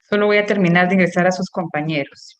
Solo voy a terminar de ingresar a sus compañeros.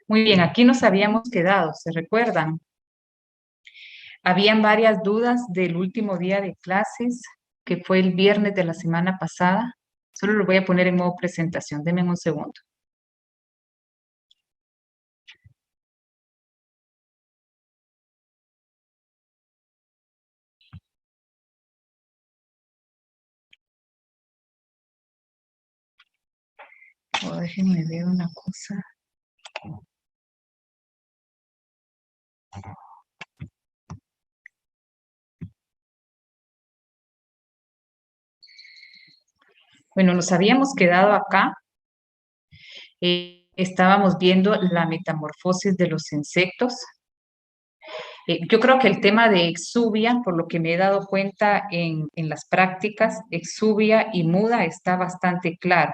Muy bien, aquí nos habíamos quedado, ¿se recuerdan? Habían varias dudas del último día de clases, que fue el viernes de la semana pasada. Solo lo voy a poner en modo presentación. Denme un segundo. Oh, déjenme ver una cosa. Bueno, nos habíamos quedado acá. Estábamos viendo la metamorfosis de los insectos. Yo creo que el tema de exuvia, por lo que me he dado cuenta en las prácticas, exuvia y muda está bastante claro.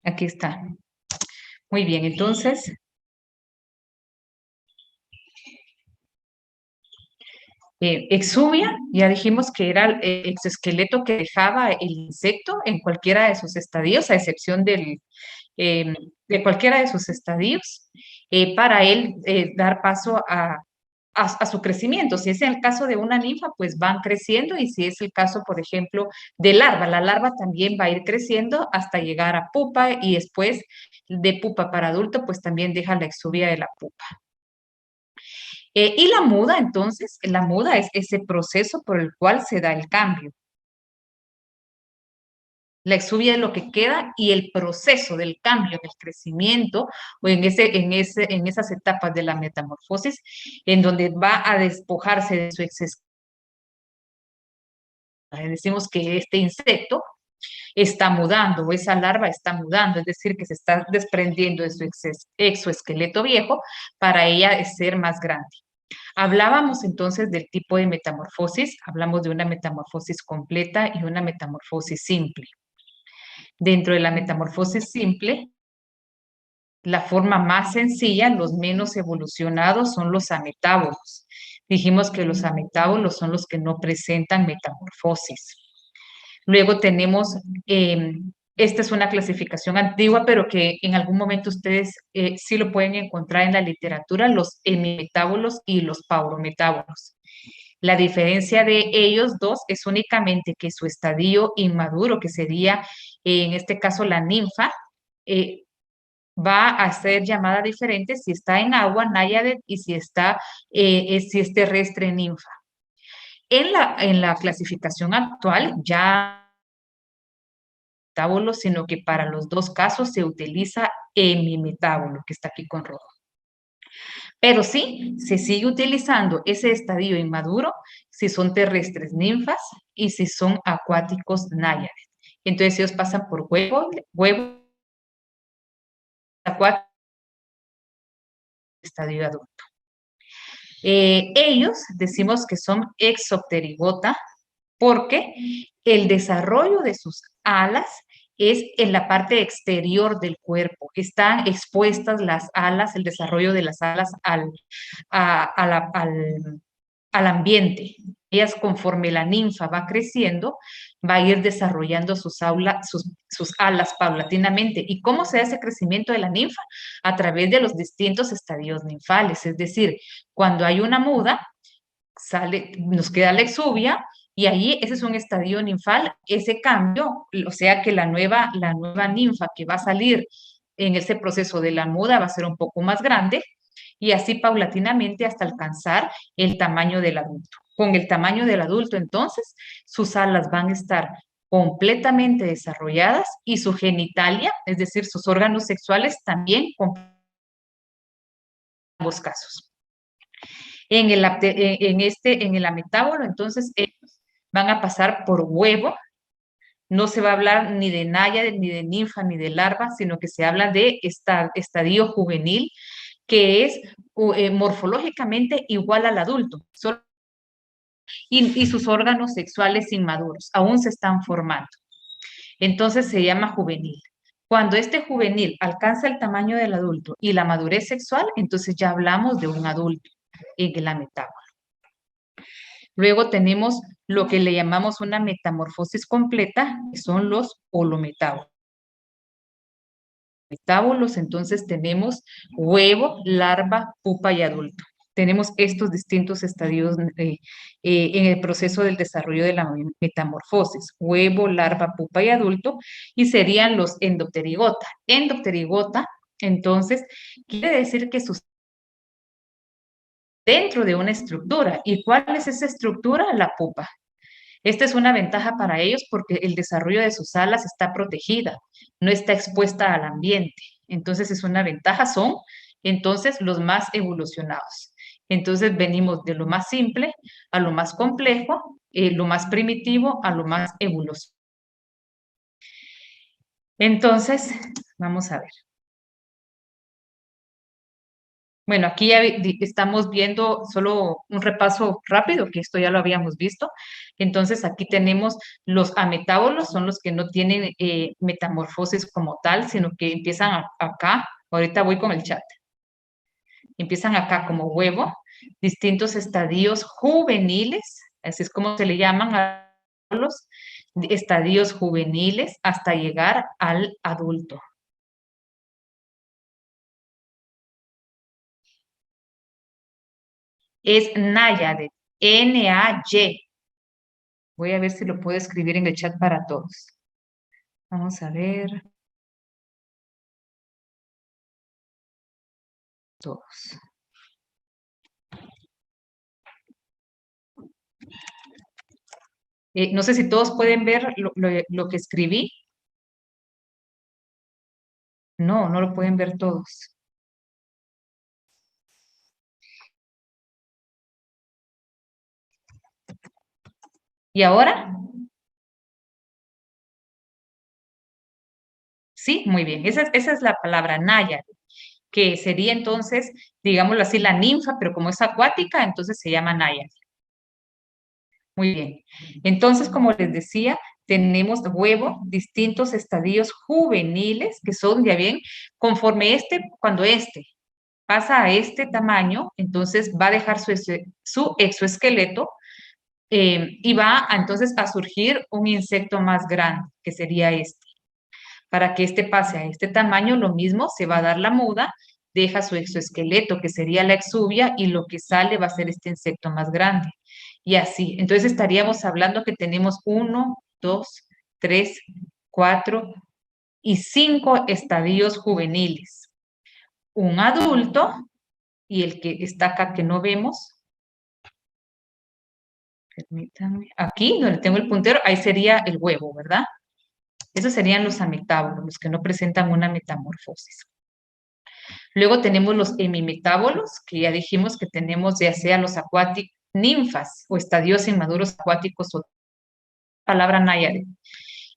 Aquí está. Muy bien, entonces, exuvia, ya dijimos que era el exoesqueleto que dejaba el insecto en cualquiera de sus estadios, a excepción de cualquiera de sus estadios, para él dar paso a su crecimiento. Si es el caso de una ninfa, pues van creciendo, y si es el caso, por ejemplo, de larva, la larva también va a ir creciendo hasta llegar a pupa, y después de pupa para adulto, pues también deja la exuvia de la pupa. Y la muda, entonces, la muda es ese proceso por el cual se da el cambio. La exuvia es lo que queda, y el proceso del cambio, del crecimiento, o en esas etapas de la metamorfosis, en donde va a despojarse de su exceso. Decimos que este insecto está mudando, o esa larva está mudando, es decir, que se está desprendiendo de su exoesqueleto viejo para ella ser más grande. Hablábamos entonces del tipo de metamorfosis, hablamos de una metamorfosis completa y una metamorfosis simple. Dentro de la metamorfosis simple, la forma más sencilla, los menos evolucionados, son los ametábolos. Dijimos que los ametábolos son los que no presentan metamorfosis. Luego tenemos, esta es una clasificación antigua, pero que en algún momento ustedes sí lo pueden encontrar en la literatura, los hemimetábolos y los paurometábolos. La diferencia de ellos dos es únicamente que su estadio inmaduro, que sería en este caso la ninfa, eh, va a ser llamada diferente si está en agua, náyade, y si es terrestre, ninfa. En la clasificación actual ya metábolo, sino que para los dos casos se utiliza hemimetábolo, que está aquí con rojo. Pero sí, se sigue utilizando ese estadio inmaduro si son terrestres ninfas y si son acuáticos náyades. Entonces ellos pasan por huevo acuático, estadio adulto. Ellos decimos que son exopterigota porque el desarrollo de sus alas es en la parte exterior del cuerpo. Están expuestas las alas, el desarrollo de las alas a- a la- al, al ambiente. Ellas, conforme la ninfa va creciendo, va a ir desarrollando sus alas paulatinamente. ¿Y cómo se hace el crecimiento de la ninfa? A través de los distintos estadios ninfales. Es decir, cuando hay una muda, nos queda la exuvia, Y ahí ese es un estadio ninfal, ese cambio, o sea que la nueva ninfa que va a salir en ese proceso de la muda va a ser un poco más grande y así paulatinamente hasta alcanzar el tamaño del adulto. Con el tamaño del adulto, entonces, sus alas van a estar completamente desarrolladas y su genitalia, es decir, sus órganos sexuales también con ambos casos. En el ametábolo, entonces, ellos van a pasar por huevo. No se va a hablar ni de náyade, ni de ninfa, ni de larva, sino que se habla de estadio juvenil, que es morfológicamente igual al adulto, y sus órganos sexuales inmaduros aún se están formando. Entonces se llama juvenil. Cuando este juvenil alcanza el tamaño del adulto y la madurez sexual, entonces ya hablamos de un adulto en la metábola. Luego tenemos lo que le llamamos una metamorfosis completa, que son los holometábolos. Entonces tenemos huevo, larva, pupa y adulto. Tenemos estos distintos estadios en el proceso del desarrollo de la metamorfosis, huevo, larva, pupa y adulto, y serían los endopterigota. Endopterigota, entonces, quiere decir que sus dentro de una estructura. ¿Y cuál es esa estructura? La pupa. Esta es una ventaja para ellos porque el desarrollo de sus alas está protegida, no está expuesta al ambiente. Entonces es una ventaja, son entonces los más evolucionados. Entonces venimos de lo más simple a lo más complejo, lo más primitivo a lo más evolucionado. Entonces, vamos a ver. Bueno, aquí ya estamos viendo solo un repaso rápido, que esto ya lo habíamos visto. Entonces, aquí tenemos los ametábolos, son los que no tienen metamorfosis como tal, sino que empiezan acá. Ahorita voy con el chat. Empiezan acá como huevo, distintos estadios juveniles, así es como se le llaman a los estadios juveniles hasta llegar al adulto. Es náyade, N-A-Y. Voy a ver si lo puedo escribir en el chat para todos. Vamos a ver todos. No sé si todos pueden ver lo que escribí. No, no lo pueden ver todos. ¿Y ahora? Sí, muy bien. Esa es la palabra naya, que sería entonces, digámoslo así, la ninfa, pero como es acuática, entonces se llama naya. Muy bien. Entonces, como les decía, tenemos huevo, distintos estadios juveniles, que son, ya bien, conforme cuando pasa a este tamaño, entonces va a dejar su exoesqueleto y va entonces a surgir un insecto más grande, que sería este. Para que este pase a este tamaño, lo mismo, se va a dar la muda, deja su exoesqueleto, que sería la exuvia, y lo que sale va a ser este insecto más grande. Y así, entonces estaríamos hablando que tenemos 1, 2, 3, 4 y 5 estadios juveniles. Un adulto y el que está acá que no vemos, permítanme, aquí donde tengo el puntero, ahí sería el huevo, ¿verdad? Esos serían los ametábolos, los que no presentan una metamorfosis. Luego tenemos los hemimetábolos, que ya dijimos que tenemos ya sea los acuáticos, ninfas o estadios inmaduros acuáticos o palabra náyade.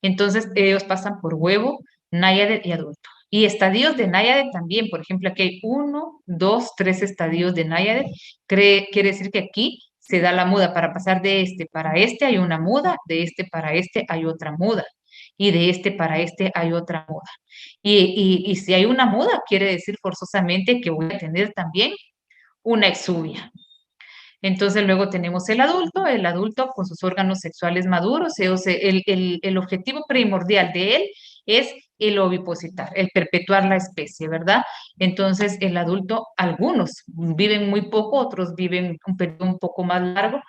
Entonces, ellos pasan por huevo, náyade y adulto. Y estadios de náyade también, por ejemplo, aquí hay 1, 2, 3 estadios de náyade. Quiere decir que aquí se da la muda. Para pasar de este para este hay una muda, de este para este hay otra muda, y de este para este hay otra muda. Y si hay una muda, quiere decir forzosamente que voy a tener también una exuvia. Entonces luego tenemos el adulto con sus órganos sexuales maduros, el objetivo primordial de él es el ovipositar, el perpetuar la especie, ¿verdad? Entonces el adulto, algunos viven muy poco, otros viven un periodo un poco más largo,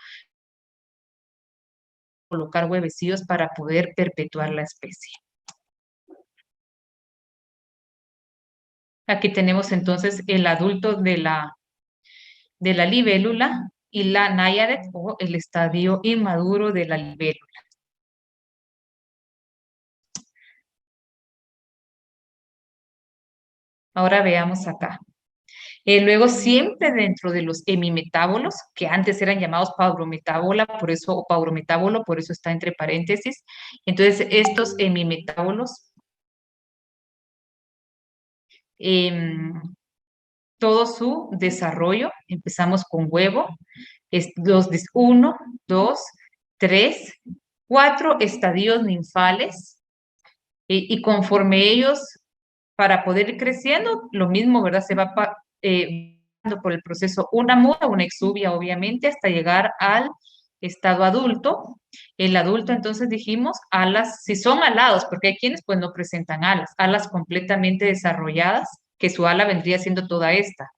colocar huevecillos para poder perpetuar la especie. Aquí tenemos entonces el adulto de la libélula y la náyade o el estadio inmaduro de la libélula. Ahora veamos acá. Luego, siempre dentro de los hemimetábolos, que antes eran llamados paurometábola, por eso, o paurometábolo, por eso está entre paréntesis. Entonces, estos hemimetábolos, em, todo su desarrollo, empezamos con huevo, es los 1, 2, 3, 4 estadios ninfales, y conforme ellos, para poder ir creciendo, lo mismo, ¿verdad? Se va por el proceso una muda, una exuvia, obviamente, hasta llegar al estado adulto. El adulto, entonces dijimos, alas, si son alados, porque hay quienes pues no presentan alas completamente desarrolladas, que su ala vendría siendo toda esta.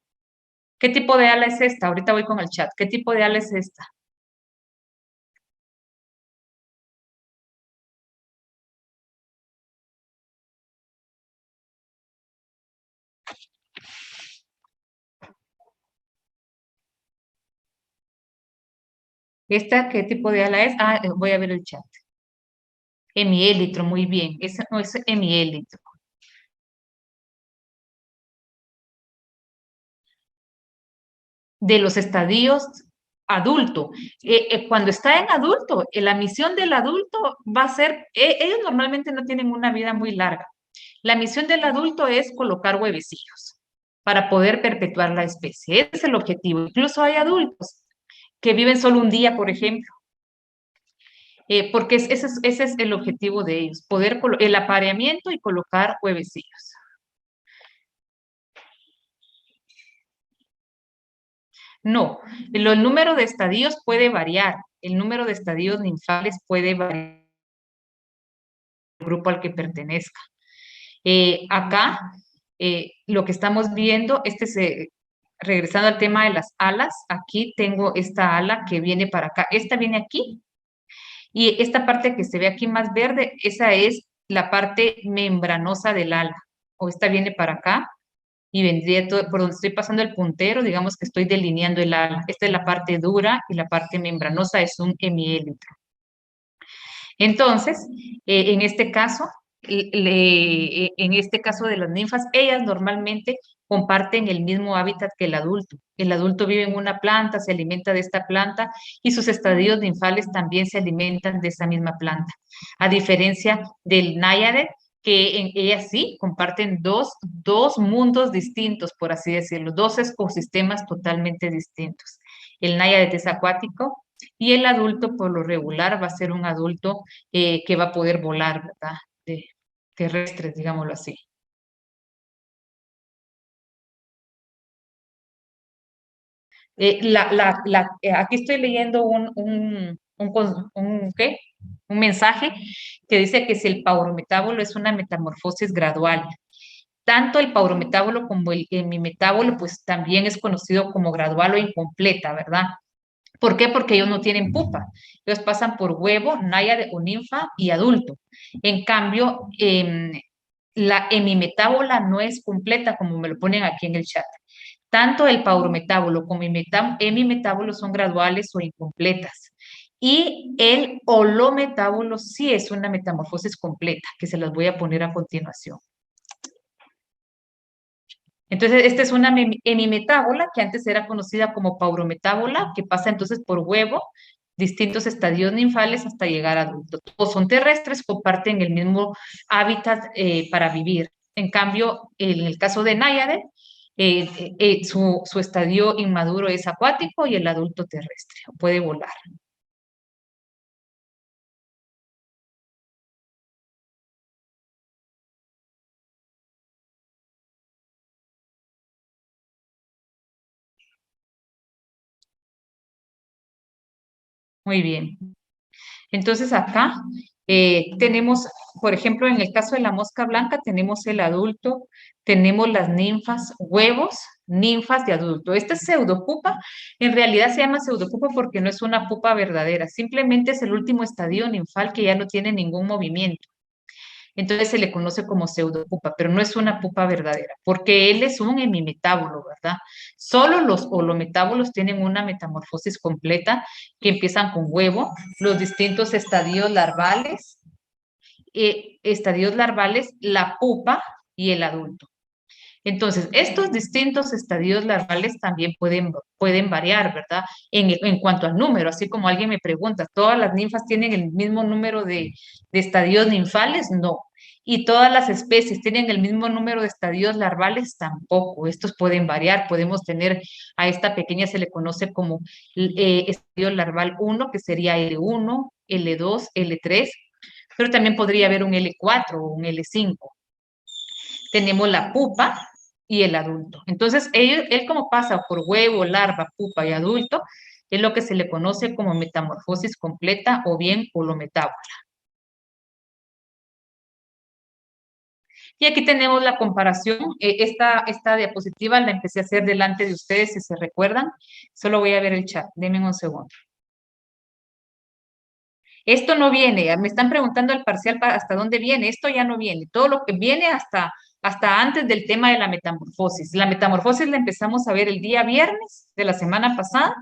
¿Qué tipo de ala es esta? Ahorita voy con el chat. ¿Qué tipo de ala es esta? ¿Esta qué tipo de ala es? Ah, voy a ver el chat. Hemiélitro, muy bien. Ese no es hemiélitro. De los estadios adulto. Cuando está en adulto, la misión del adulto va a ser, ellos normalmente no tienen una vida muy larga. La misión del adulto es colocar huevecillos para poder perpetuar la especie. Ese es el objetivo. Incluso hay adultos que viven solo un día, por ejemplo, porque ese es el objetivo de ellos, poder el apareamiento y colocar huevecillos. No, el número de estadios puede variar, el número de estadios ninfales puede variar el grupo al que pertenezca. Acá, lo que estamos viendo, regresando al tema de las alas, aquí tengo esta ala que viene para acá, esta viene aquí, y esta parte que se ve aquí más verde, esa es la parte membranosa del ala, o esta viene para acá, y vendría todo, por donde estoy pasando el puntero, digamos que estoy delineando el ala. Esta es la parte dura y la parte membranosa es un hemiélitro. Entonces, en este caso, en este caso de las ninfas, ellas normalmente comparten el mismo hábitat que el adulto. El adulto vive en una planta, se alimenta de esta planta y sus estadios ninfales también se alimentan de esa misma planta. A diferencia del náyade, que en ellas sí comparten dos mundos distintos, por así decirlo, dos ecosistemas totalmente distintos. El náyade es acuático y el adulto, por lo regular, va a ser un adulto que va a poder volar, ¿verdad? Terrestres, digámoslo así. Aquí estoy leyendo ¿qué? Un mensaje que dice que si el paurometábolo es una metamorfosis gradual, tanto el paurometábolo como el hemimetábolo, pues también es conocido como gradual o incompleta, ¿verdad? ¿Por qué? Porque ellos no tienen pupa. Ellos pasan por huevo, náyade o ninfa y adulto. En cambio, la hemimetábola no es completa, como me lo ponen aquí en el chat. Tanto el paurometábolo como el hemimetábolo son graduales o incompletas. Y el holometábolo sí es una metamorfosis completa, que se las voy a poner a continuación. Entonces, esta es una hemimetábola que antes era conocida como paurometábola, que pasa entonces por huevo, distintos estadios ninfales hasta llegar a adulto. Todos son terrestres, comparten el mismo hábitat para vivir. En cambio, en el caso de náyade, su estadio inmaduro es acuático y el adulto terrestre, puede volar. Muy bien. Entonces acá tenemos, por ejemplo, en el caso de la mosca blanca, tenemos el adulto, tenemos las ninfas, huevos, ninfas de adulto. Esta pseudopupa, en realidad se llama pseudopupa porque no es una pupa verdadera, simplemente es el último estadio ninfal que ya no tiene ningún movimiento. Entonces se le conoce como pseudopupa, pero no es una pupa verdadera, porque él es un hemimetábolo, ¿verdad? Solo los holometábolos tienen una metamorfosis completa que empiezan con huevo, los distintos estadios larvales, la pupa y el adulto. Entonces, estos distintos estadios larvales también pueden variar, ¿verdad? En cuanto al número, así como alguien me pregunta, ¿todas las ninfas tienen el mismo número de estadios ninfales? No. ¿Y todas las especies tienen el mismo número de estadios larvales? Tampoco. Estos pueden variar. Podemos tener a esta pequeña, se le conoce como estadio larval 1, que sería L1, L2, L3, pero también podría haber un L4 o un L5. Tenemos la pupa y el adulto. Entonces, él como pasa por huevo, larva, pupa y adulto, es lo que se le conoce como metamorfosis completa o bien holometábola. Y aquí tenemos la comparación. Esta diapositiva la empecé a hacer delante de ustedes, si se recuerdan. Solo voy a ver el chat. Denme un segundo. Esto no viene, me están preguntando al parcial hasta dónde viene, esto ya no viene, todo lo que viene hasta antes del tema de la metamorfosis. La metamorfosis la empezamos a ver el día viernes de la semana pasada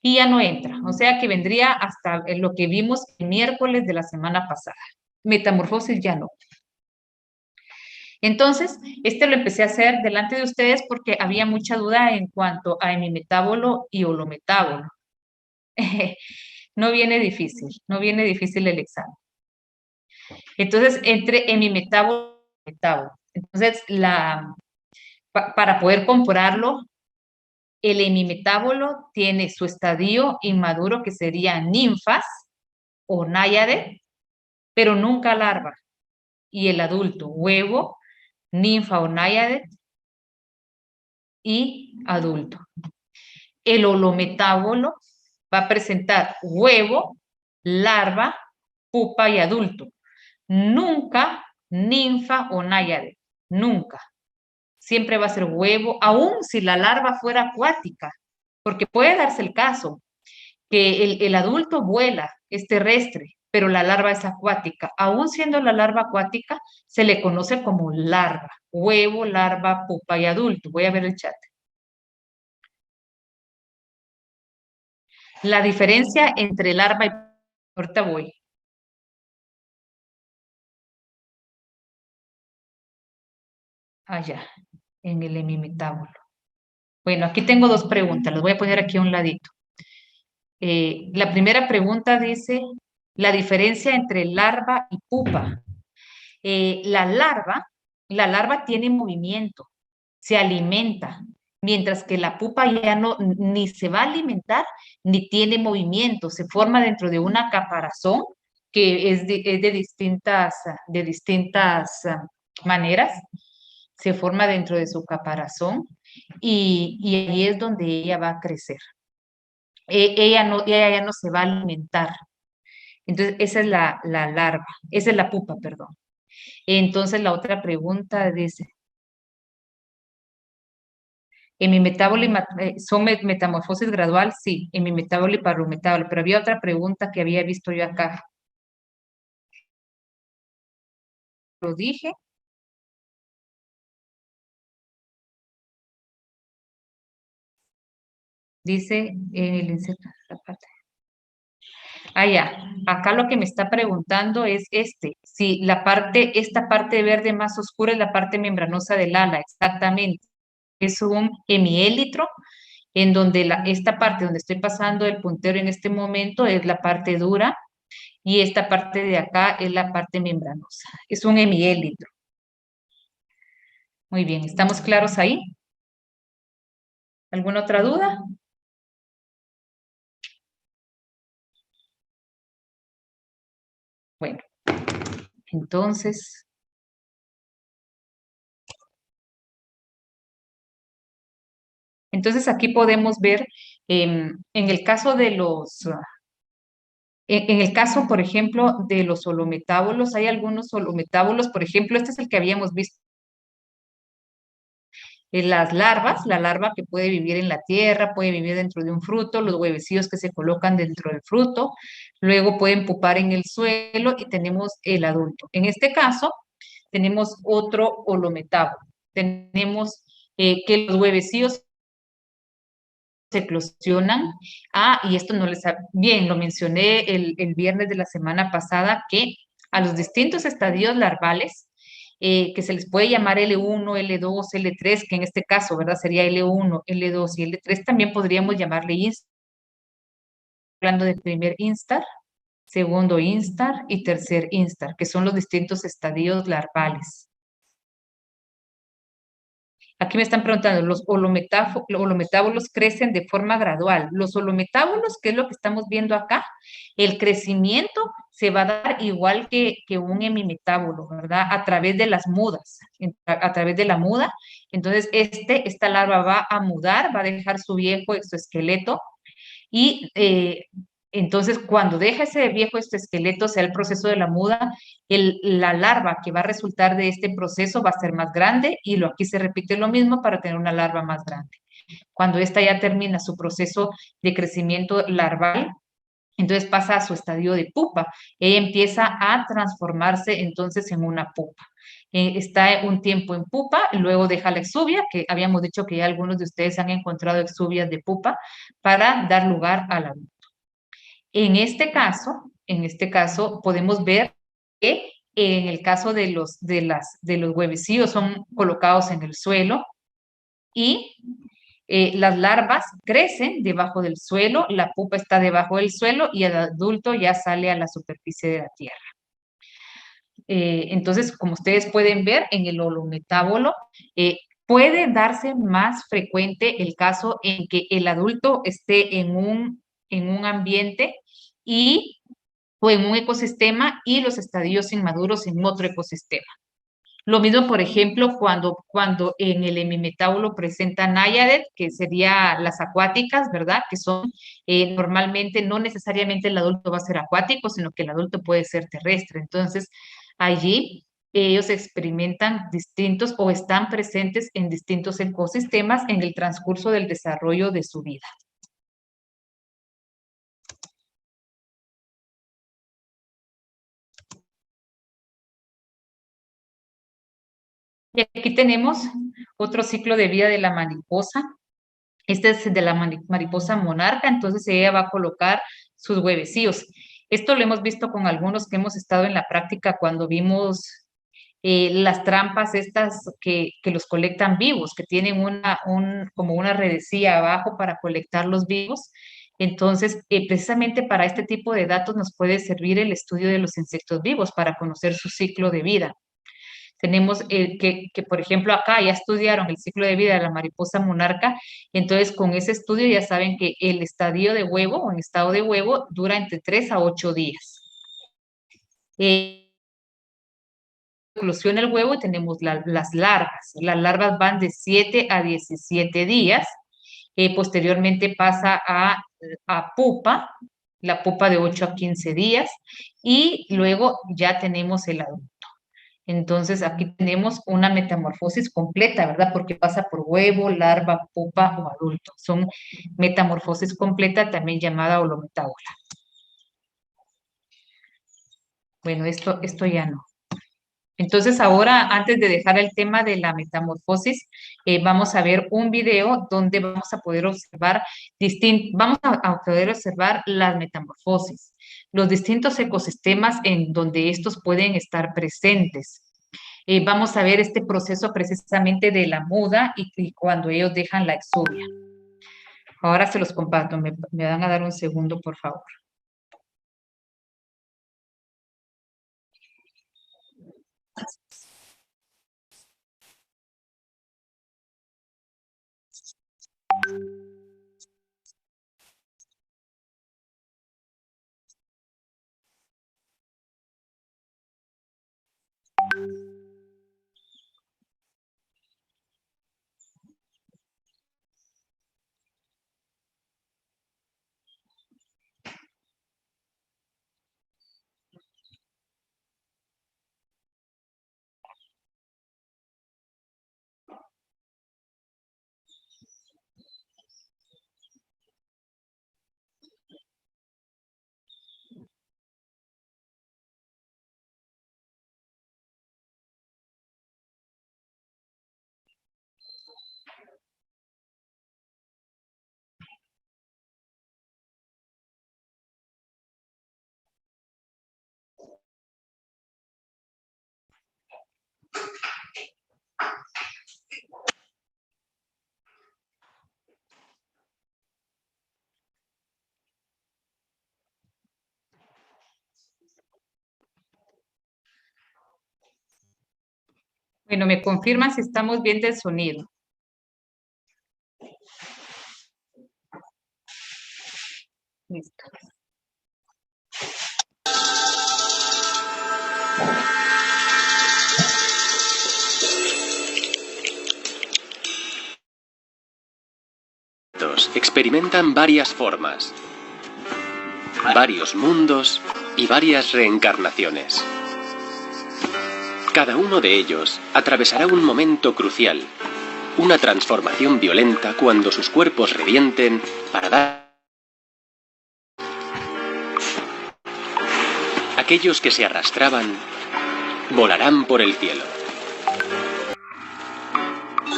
y ya no entra, o sea que vendría hasta lo que vimos el miércoles de la semana pasada. Metamorfosis ya no. Entonces, lo empecé a hacer delante de ustedes porque había mucha duda en cuanto a hemimetábolo y holometábolo. No viene difícil, no viene difícil el examen. Entonces, entre hemimetábolo y metábolo. Entonces, para poder compararlo, el hemimetábolo tiene su estadio inmaduro, que sería ninfas o náyade, pero nunca larva. Y el adulto, huevo, ninfa o náyade y adulto. El holometábolo va a presentar huevo, larva, pupa y adulto. Nunca ninfa o náyade. Nunca. Siempre va a ser huevo, aun si la larva fuera acuática, porque puede darse el caso que el adulto vuela, es terrestre, pero la larva es acuática. Aún siendo la larva acuática, se le conoce como larva, huevo, larva, pupa y adulto. Voy a ver el chat. La diferencia entre larva y... Ahorita voy. Allá, en el hemimetábulo. Bueno, aquí tengo dos preguntas, las voy a poner aquí a un ladito. La primera pregunta dice, la diferencia entre larva y pupa. La larva tiene movimiento, se alimenta, mientras que la pupa ya no, ni se va a alimentar, ni tiene movimiento, se forma dentro de una caparazón que es de distintas maneras, se forma dentro de su caparazón y ahí es donde ella va a crecer. Ella ya no se va a alimentar. Entonces, esa es la larva, esa es la pupa, perdón. Entonces, la otra pregunta dice, ¿en mi metábolo son metamorfosis gradual? Sí, en mi metábolo y parometábolo, pero había otra pregunta que había visto yo acá. Lo dije. Dice el insecto. Ah, ya. Acá lo que me está preguntando es si esta parte verde más oscura es la parte membranosa del ala, exactamente. Es un hemiélitro en donde esta parte donde estoy pasando el puntero en este momento es la parte dura y esta parte de acá es la parte membranosa. Es un hemiélitro. Muy bien, ¿estamos claros ahí? ¿Alguna otra duda? Bueno, entonces, aquí podemos ver, en el caso En el caso, por ejemplo, de los holometábolos, hay algunos holometábolos, por ejemplo, este es el que habíamos visto las larvas, la larva que puede vivir en la tierra, puede vivir dentro de un fruto, los huevecillos que se colocan dentro del fruto, luego pueden pupar en el suelo y tenemos el adulto. En este caso, tenemos otro holometábolo. Tenemos que los huevecillos se eclosionan. Y esto no les... Bien, lo mencioné el viernes de la semana pasada, que a los distintos estadios larvales, que se les puede llamar L1, L2, L3, que en este caso, ¿verdad? Sería L1, L2 y L3, también podríamos llamarle instar, hablando del primer instar, segundo instar y tercer instar, que son los distintos estadios larvales. Aquí me están preguntando, los holometábolos crecen de forma gradual. Los holometábolos, que es lo que estamos viendo acá, el crecimiento se va a dar igual que un hemimetábolo, ¿verdad? A través de las mudas, a través de la muda. Entonces, esta larva va a mudar, va a dejar su viejo exoesqueleto y entonces, cuando deja ese viejo este esqueleto, sea el proceso de la muda, la larva que va a resultar de este proceso va a ser más grande y aquí se repite lo mismo para tener una larva más grande. Cuando esta ya termina su proceso de crecimiento larval, entonces pasa a su estadio de pupa. Ella empieza a transformarse entonces en una pupa. Está un tiempo en pupa, luego deja la exuvia, que habíamos dicho que ya algunos de ustedes han encontrado exuvias de pupa, para dar lugar a la adulto. En este caso podemos ver que en el caso de los huevecillos son colocados en el suelo y las larvas crecen debajo del suelo, la pupa está debajo del suelo y el adulto ya sale a la superficie de la tierra. Entonces, como ustedes pueden ver, en el holometábolo puede darse más frecuente el caso en que el adulto esté en un ambiente y, o en un ecosistema y los estadios inmaduros en otro ecosistema. Lo mismo, por ejemplo, cuando en el hemimetábolo presenta náyades, que serían las acuáticas, ¿verdad? Que son normalmente, no necesariamente el adulto va a ser acuático, sino que el adulto puede ser terrestre. Entonces, allí ellos experimentan distintos o están presentes en distintos ecosistemas en el transcurso del desarrollo de su vida. Y aquí tenemos otro ciclo de vida de la mariposa. Este es de la mariposa monarca, entonces ella va a colocar sus huevecillos. Esto lo hemos visto con algunos que hemos estado en la práctica cuando vimos las trampas estas que los colectan vivos, que tienen como una redecilla abajo para colectarlos vivos. Entonces, precisamente para este tipo de datos nos puede servir el estudio de los insectos vivos para conocer su ciclo de vida. Tenemos por ejemplo, acá ya estudiaron el ciclo de vida de la mariposa monarca, entonces con ese estudio ya saben que el estadio de huevo o en estado de huevo dura entre 3 a 8 días. Eclosiona el huevo y tenemos las larvas. Las larvas van de 7 a 17 días. Posteriormente pasa a pupa, la pupa de 8 a 15 días y luego ya tenemos el adulto. Entonces, aquí tenemos una metamorfosis completa, ¿verdad? Porque pasa por huevo, larva, pupa o adulto. Son metamorfosis completa, también llamada holometábola. Bueno, esto ya no. Entonces, ahora, antes de dejar el tema de la metamorfosis, vamos a ver un video donde vamos a poder observar las metamorfosis, los distintos ecosistemas en donde estos pueden estar presentes. Vamos a ver este proceso precisamente de la muda y cuando ellos dejan la exuvia. Ahora se los comparto, me van a dar un segundo, por favor. Bueno, me confirman si estamos bien del sonido. Listo. Experimentan varias formas, varios mundos y varias reencarnaciones. Cada uno de ellos atravesará un momento crucial, una transformación violenta cuando sus cuerpos revienten para dar... Aquellos que se arrastraban volarán por el cielo.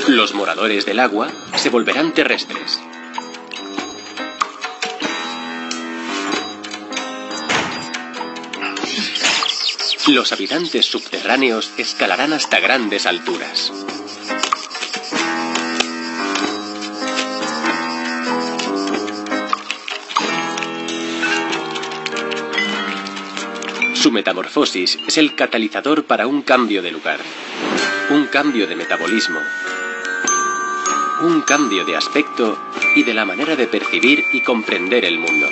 Los moradores del agua se volverán terrestres. Los habitantes subterráneos escalarán hasta grandes alturas. Su metamorfosis es el catalizador para un cambio de lugar, un cambio de metabolismo, un cambio de aspecto y de la manera de percibir y comprender el mundo.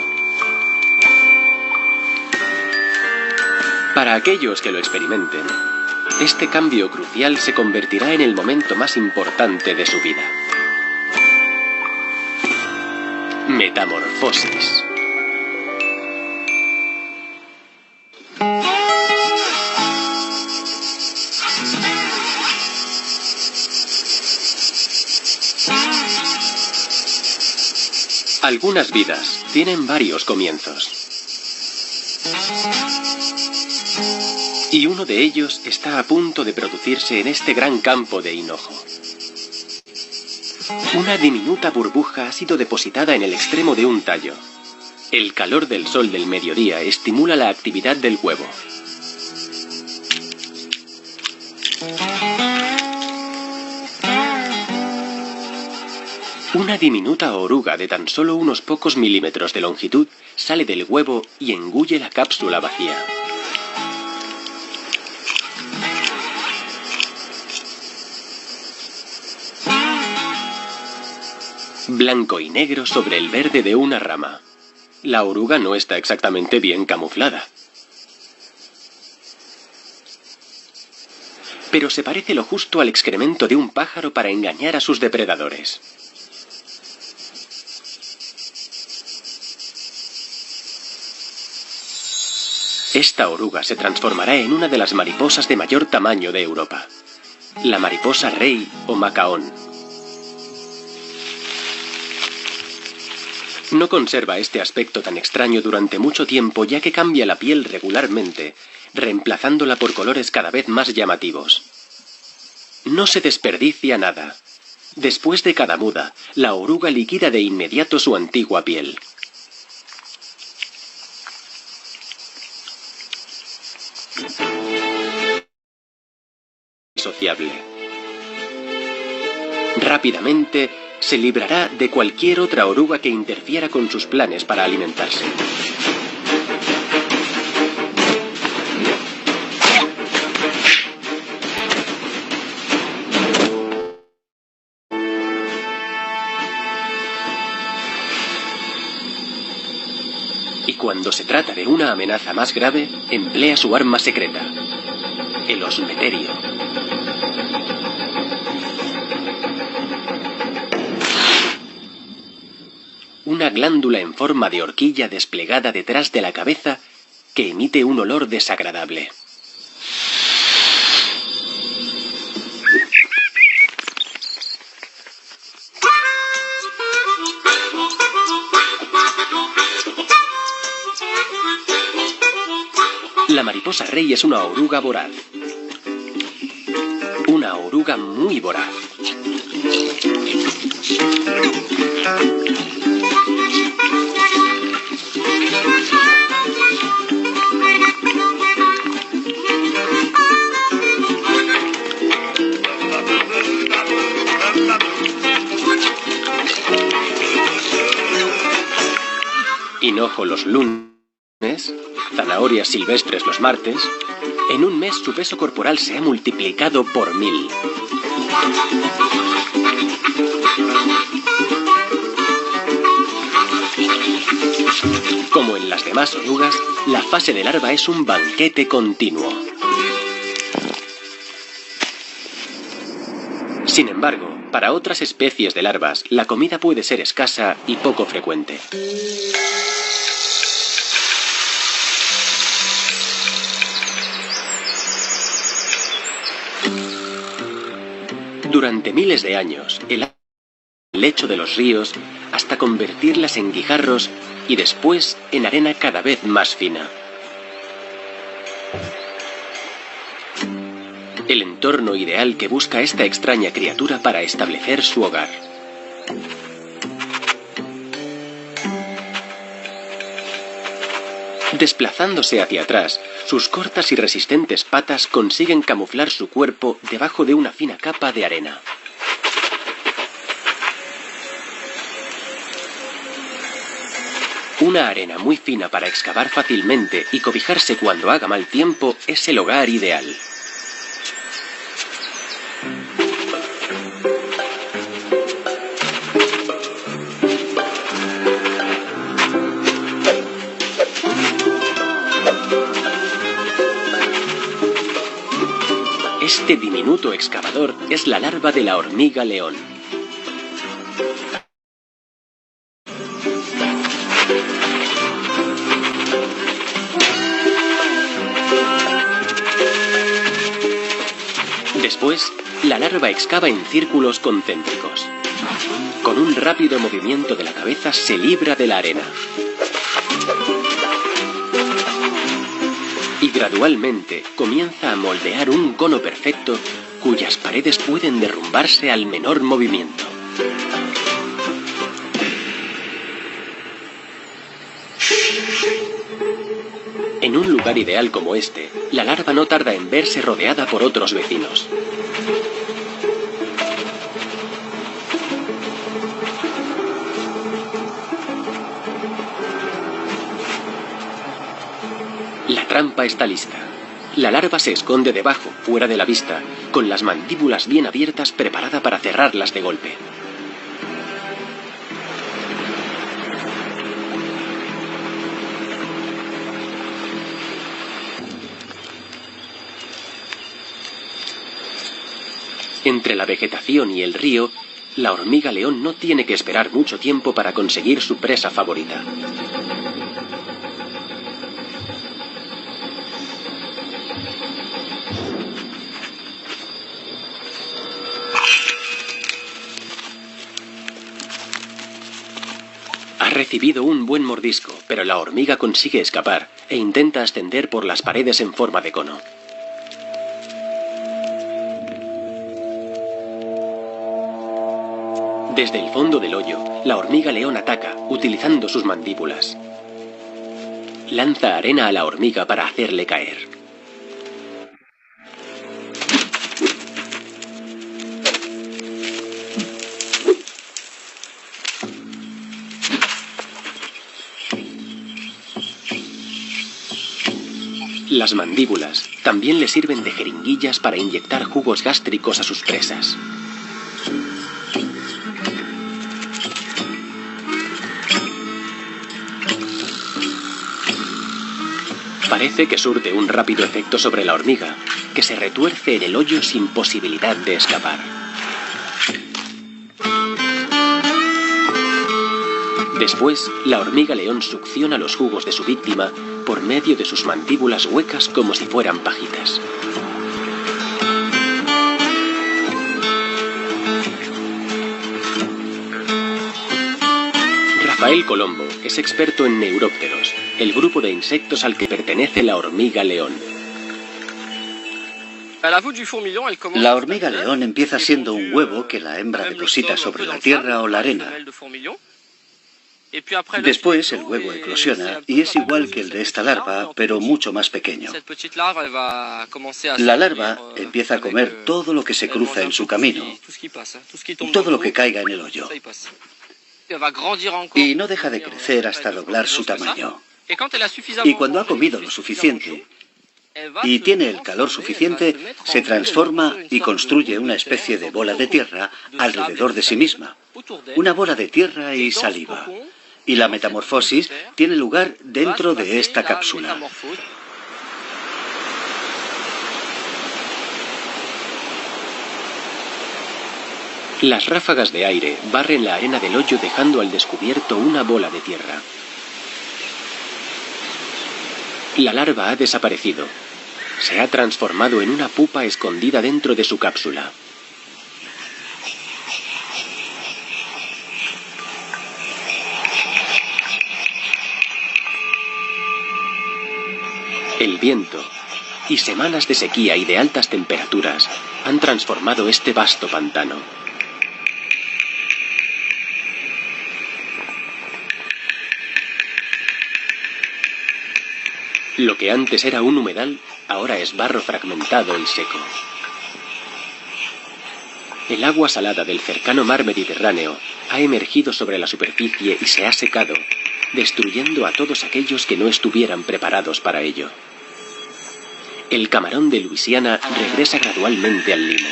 Para aquellos que lo experimenten, este cambio crucial se convertirá en el momento más importante de su vida. Metamorfosis. Algunas vidas tienen varios comienzos. Y uno de ellos está a punto de producirse en este gran campo de hinojo. Una diminuta burbuja ha sido depositada en el extremo de un tallo. El calor del sol del mediodía estimula la actividad del huevo. Una diminuta oruga de tan solo unos pocos milímetros de longitud sale del huevo y engulle la cápsula vacía. Blanco y negro sobre el verde de una rama. La oruga no está exactamente bien camuflada. Pero se parece lo justo al excremento de un pájaro para engañar a sus depredadores. Esta oruga se transformará en una de las mariposas de mayor tamaño de Europa. La mariposa rey o macaón. No conserva este aspecto tan extraño durante mucho tiempo, ya que cambia la piel regularmente, reemplazándola por colores cada vez más llamativos. No se desperdicia nada. Después de cada muda, la oruga liquida de inmediato su antigua piel. Sociable. Rápidamente se librará de cualquier otra oruga que interfiera con sus planes para alimentarse. Y cuando se trata de una amenaza más grave, emplea su arma secreta, el osmeterio. Una glándula en forma de horquilla desplegada detrás de la cabeza que emite un olor desagradable. La mariposa rey es una oruga voraz. Una oruga muy voraz. Hinojo los lunes, zanahorias silvestres los martes En un mes su peso corporal se ha multiplicado por 1000. Como en las demás orugas, la fase de larva es un banquete continuo. Sin embargo, para otras especies de larvas, la comida puede ser escasa y poco frecuente. Durante miles de años, el lecho de los ríos hasta convertirlas en guijarros y después en arena cada vez más fina. El entorno ideal que busca esta extraña criatura para establecer su hogar. Desplazándose hacia atrás, sus cortas y resistentes patas consiguen camuflar su cuerpo debajo de una fina capa de arena. Una arena muy fina para excavar fácilmente y cobijarse cuando haga mal tiempo es el hogar ideal. Este diminuto excavador es la larva de la hormiga león. Después, la larva excava en círculos concéntricos. Con un rápido movimiento de la cabeza se libra de la arena. Y gradualmente comienza a moldear un cono perfecto cuyas paredes pueden derrumbarse al menor movimiento. En un lugar ideal como este, la larva no tarda en verse rodeada por otros vecinos. La trampa está lista. La larva se esconde debajo, fuera de la vista, con las mandíbulas bien abiertas, preparada para cerrarlas de golpe. Entre la vegetación y el río, la hormiga león no tiene que esperar mucho tiempo para conseguir su presa favorita. Ha recibido un buen mordisco, pero la hormiga consigue escapar e intenta ascender por las paredes en forma de cono. Desde el fondo del hoyo, la hormiga león ataca, utilizando sus mandíbulas. Lanza arena a la hormiga para hacerle caer. Las mandíbulas también le sirven de jeringuillas para inyectar jugos gástricos a sus presas. Parece que surte un rápido efecto sobre la hormiga, que se retuerce en el hoyo sin posibilidad de escapar. Después, la hormiga león succiona los jugos de su víctima por medio de sus mandíbulas huecas como si fueran pajitas. Rafael Colombo es experto en neurópteros, el grupo de insectos al que pertenece la hormiga león. La hormiga león empieza siendo un huevo que la hembra deposita sobre la tierra o la arena. Después el huevo eclosiona y es igual que el de esta larva, pero mucho más pequeño. La larva empieza a comer todo lo que se cruza en su camino, todo lo que caiga en el hoyo, y no deja de crecer hasta doblar su tamaño. Y cuando ha comido lo suficiente, y tiene el calor suficiente, se transforma y construye una especie de bola de tierra alrededor de sí misma. Una bola de tierra y saliva. Y la metamorfosis tiene lugar dentro de esta cápsula. Las ráfagas de aire barren la arena del hoyo dejando al descubierto una bola de tierra. La larva ha desaparecido. Se ha transformado en una pupa escondida dentro de su cápsula. El viento y semanas de sequía y de altas temperaturas han transformado este vasto pantano. Lo que antes era un humedal, ahora es barro fragmentado y seco. El agua salada del cercano mar Mediterráneo ha emergido sobre la superficie y se ha secado, destruyendo a todos aquellos que no estuvieran preparados para ello. El camarón de Luisiana regresa gradualmente al limo.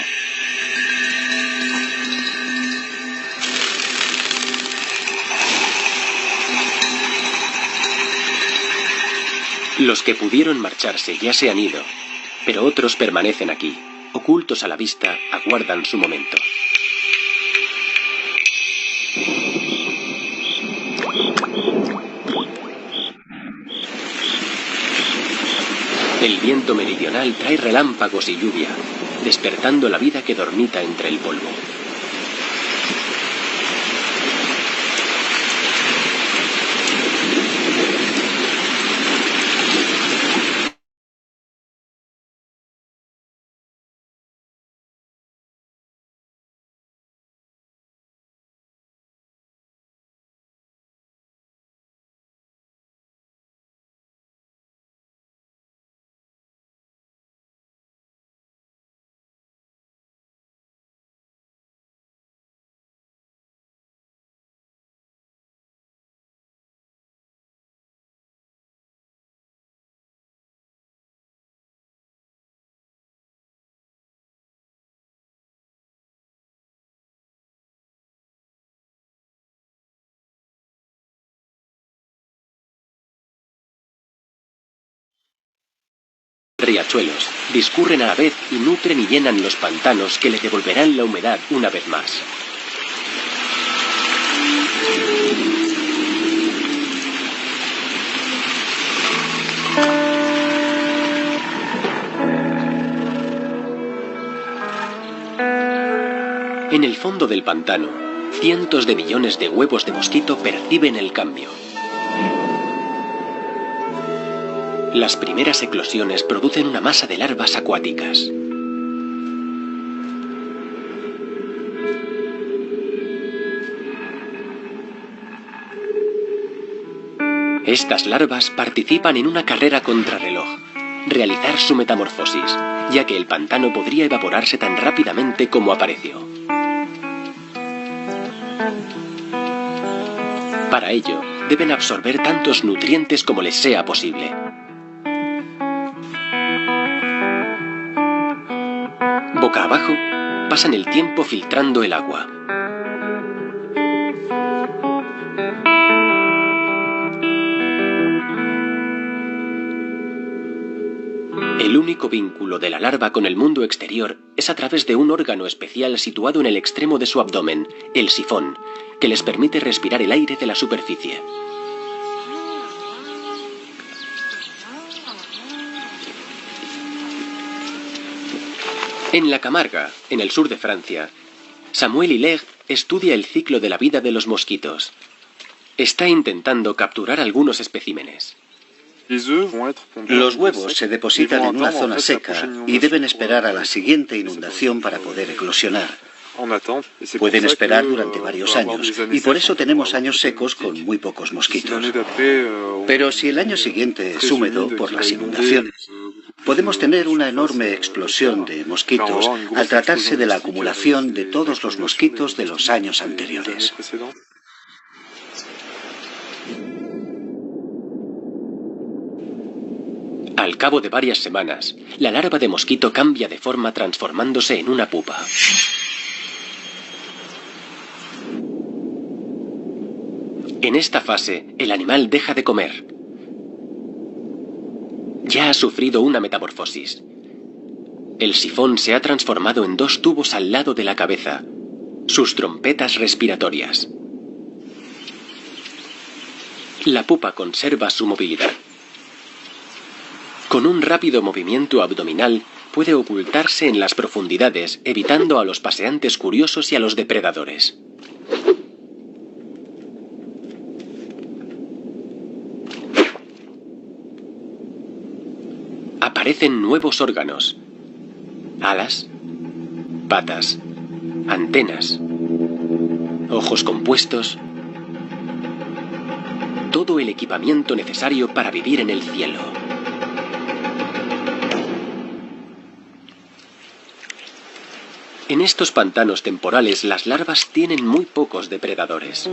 Los que pudieron marcharse ya se han ido, pero otros permanecen aquí, ocultos a la vista, aguardan su momento. El viento meridional trae relámpagos y lluvia, despertando la vida que dormita entre el polvo. Riachuelos discurren a la vez y nutren y llenan los pantanos que le devolverán la humedad una vez más. En el fondo del pantano, cientos de millones de huevos de mosquito perciben el cambio. Las primeras eclosiones producen una masa de larvas acuáticas. Estas larvas participan en una carrera contrarreloj, realizar su metamorfosis, ya que el pantano podría evaporarse tan rápidamente como apareció. Para ello, deben absorber tantos nutrientes como les sea posible. Boca abajo, pasan el tiempo filtrando el agua. El único vínculo de la larva con el mundo exterior es a través de un órgano especial situado en el extremo de su abdomen, el sifón, que les permite respirar el aire de la superficie. En la Camarga, en el sur de Francia, Samuel Hilaire estudia el ciclo de la vida de los mosquitos. Está intentando capturar algunos especímenes. Los huevos se depositan en una zona seca y deben esperar a la siguiente inundación para poder eclosionar. Pueden esperar durante varios años y por eso tenemos años secos con muy pocos mosquitos. Pero si el año siguiente es húmedo por las inundaciones, podemos tener una enorme explosión de mosquitos al tratarse de la acumulación de todos los mosquitos de los años anteriores. Al cabo de varias semanas, la larva de mosquito cambia de forma transformándose en una pupa. En esta fase, el animal deja de comer. Ya ha sufrido una metamorfosis. El sifón se ha transformado en 2 tubos al lado de la cabeza, sus trompetas respiratorias. La pupa conserva su movilidad. Con un rápido movimiento abdominal puede ocultarse en las profundidades, evitando a los paseantes curiosos y a los depredadores. Aparecen nuevos órganos: alas, patas, antenas, ojos compuestos, todo el equipamiento necesario para vivir en el cielo. En estos pantanos temporales, las larvas tienen muy pocos depredadores.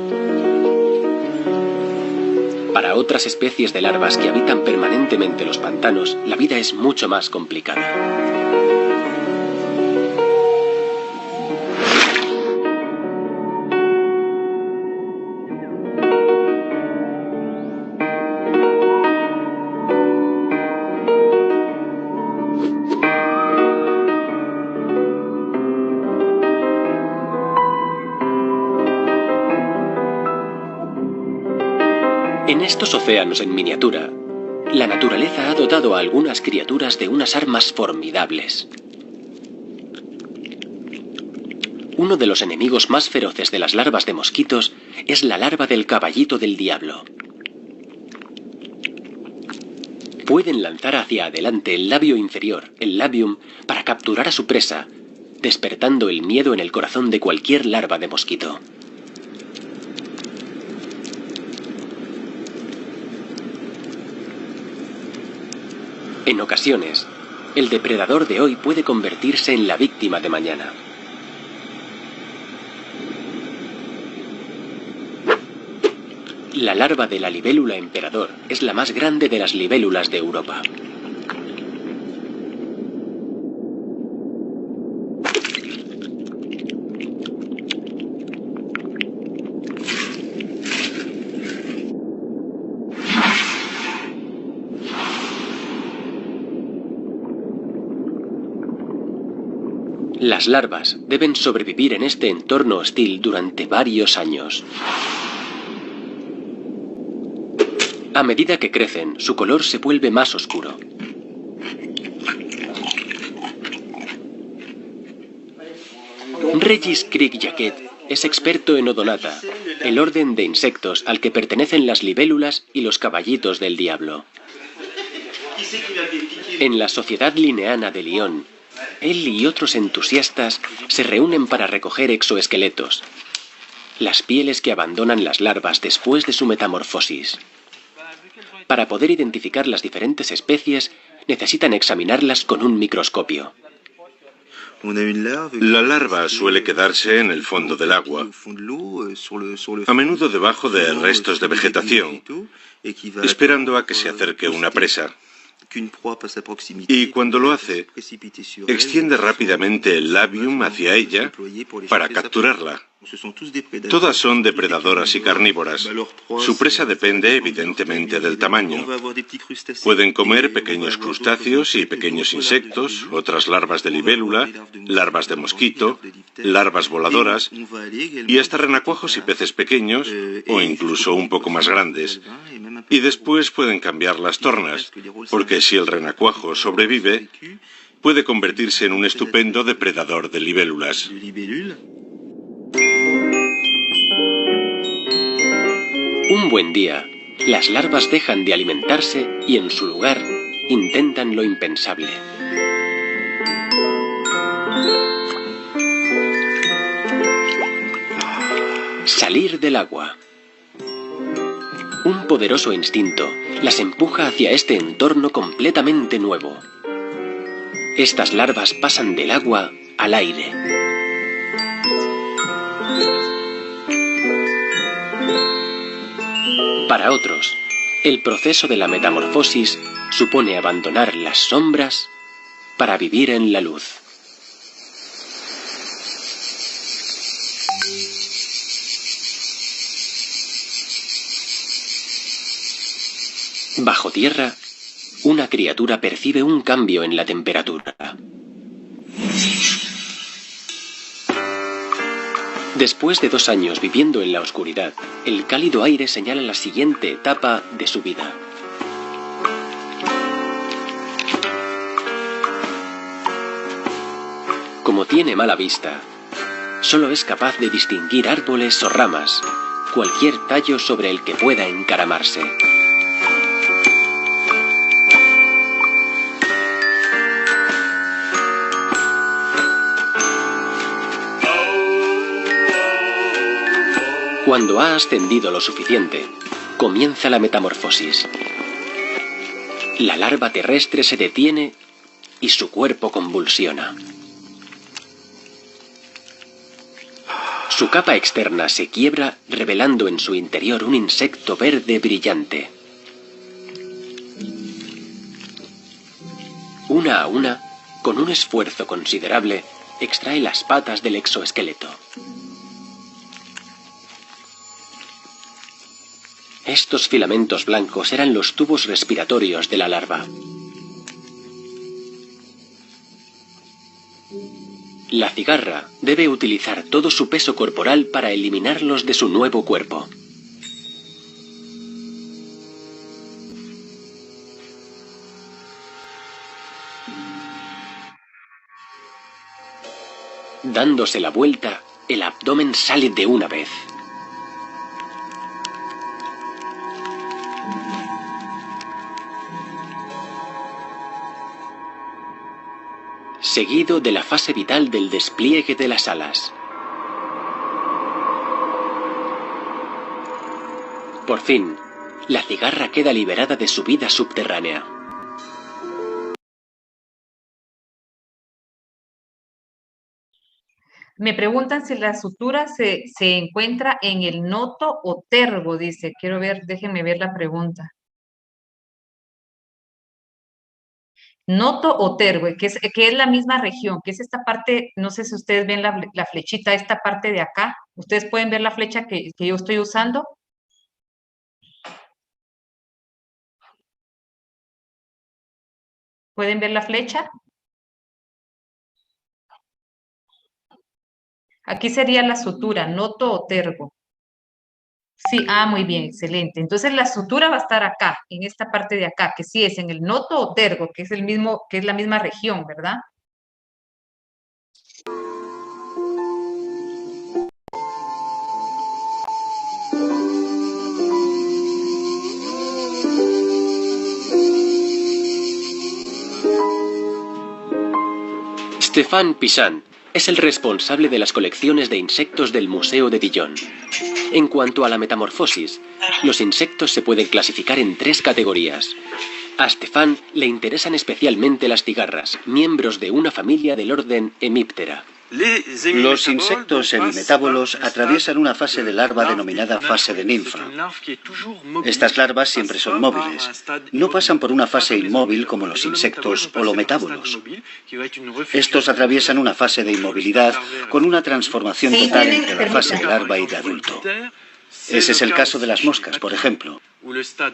Para otras especies de larvas que habitan permanentemente los pantanos, la vida es mucho más complicada. En estos océanos en miniatura, la naturaleza ha dotado a algunas criaturas de unas armas formidables. Uno de los enemigos más feroces de las larvas de mosquitos es la larva del caballito del diablo. Pueden lanzar hacia adelante el labio inferior, el labium, para capturar a su presa, despertando el miedo en el corazón de cualquier larva de mosquito. En ocasiones, el depredador de hoy puede convertirse en la víctima de mañana. La larva de la libélula emperador es la más grande de las libélulas de Europa. Las larvas deben sobrevivir en este entorno hostil durante varios años. A medida que crecen, su color se vuelve más oscuro. Regis Crick-Jaquet es experto en Odonata, el orden de insectos al que pertenecen las libélulas y los caballitos del diablo. En la Sociedad Linneana de Lyon, él y otros entusiastas se reúnen para recoger exoesqueletos, las pieles que abandonan las larvas después de su metamorfosis. Para poder identificar las diferentes especies, necesitan examinarlas con un microscopio. La larva suele quedarse en el fondo del agua, a menudo debajo de restos de vegetación, esperando a que se acerque una presa. Y cuando lo hace, extiende rápidamente el labium hacia ella para capturarla. Todas son depredadoras y carnívoras. Su presa depende evidentemente del tamaño. Pueden comer pequeños crustáceos y pequeños insectos, otras larvas de libélula, larvas de mosquito, larvas voladoras y hasta renacuajos y peces pequeños o incluso un poco más grandes. Y después pueden cambiar las tornas, porque si el renacuajo sobrevive, puede convertirse en un estupendo depredador de libélulas. Un buen día, las larvas dejan de alimentarse y en su lugar intentan lo impensable. Salir del agua. Un poderoso instinto las empuja hacia este entorno completamente nuevo. Estas larvas pasan del agua al aire. Para otros, el proceso de la metamorfosis supone abandonar las sombras para vivir en la luz. Bajo tierra, una criatura percibe un cambio en la temperatura. Después de 2 años viviendo en la oscuridad, el cálido aire señala la siguiente etapa de su vida. Como tiene mala vista, solo es capaz de distinguir árboles o ramas, cualquier tallo sobre el que pueda encaramarse. Cuando ha ascendido lo suficiente, comienza la metamorfosis. La larva terrestre se detiene y su cuerpo convulsiona. Su capa externa se quiebra, revelando en su interior un insecto verde brillante. Una a una, con un esfuerzo considerable, extrae las patas del exoesqueleto. Estos filamentos blancos eran los tubos respiratorios de la larva. La cigarra debe utilizar todo su peso corporal para eliminarlos de su nuevo cuerpo. Dándose la vuelta, el abdomen sale de una vez. Seguido de la fase vital del despliegue de las alas. Por fin, la cigarra queda liberada de su vida subterránea. Me preguntan si la sutura se encuentra en el noto o tergo, dice. Quiero ver, déjenme ver la pregunta. Noto o tergo, que es la misma región, que es esta parte, no sé si ustedes ven la flechita, esta parte de acá. ¿Ustedes pueden ver la flecha que yo estoy usando? ¿Pueden ver la flecha? Aquí sería la sutura, noto o tergo. Sí, muy bien, excelente. Entonces la sutura va a estar acá, en esta parte de acá, que sí es en el noto o tergo, que es el mismo, que es la misma región, ¿verdad? Stéphane Pichon es el responsable de las colecciones de insectos del Museo de Dijon. En cuanto a la metamorfosis, los insectos se pueden clasificar en 3 categorías. A Stéphane le interesan especialmente las cigarras, miembros de una familia del orden Hemiptera. Los insectos hemimetábolos atraviesan una fase de larva denominada fase de ninfa. Estas larvas siempre son móviles. No pasan por una fase inmóvil como los insectos holometábolos. Estos atraviesan una fase de inmovilidad con una transformación total entre la fase de larva y de adulto. Ese es el caso de las moscas, por ejemplo.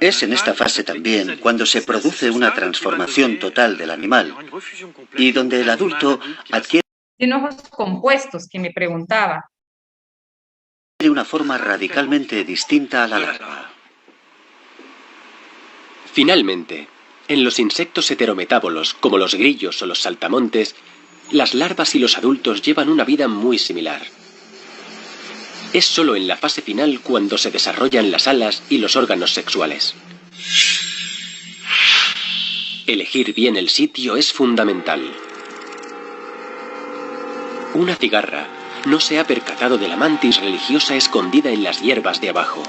Es en esta fase también cuando se produce una transformación total del animal y donde el adulto adquiere Tiene ojos compuestos, que me preguntaba. una forma radicalmente distinta a la larva. Finalmente, en los insectos heterometábolos, como los grillos o los saltamontes, las larvas y los adultos llevan una vida muy similar. Es solo en la fase final cuando se desarrollan las alas y los órganos sexuales. Elegir bien el sitio es fundamental. Una cigarra no se ha percatado de la mantis religiosa escondida en las hierbas de abajo.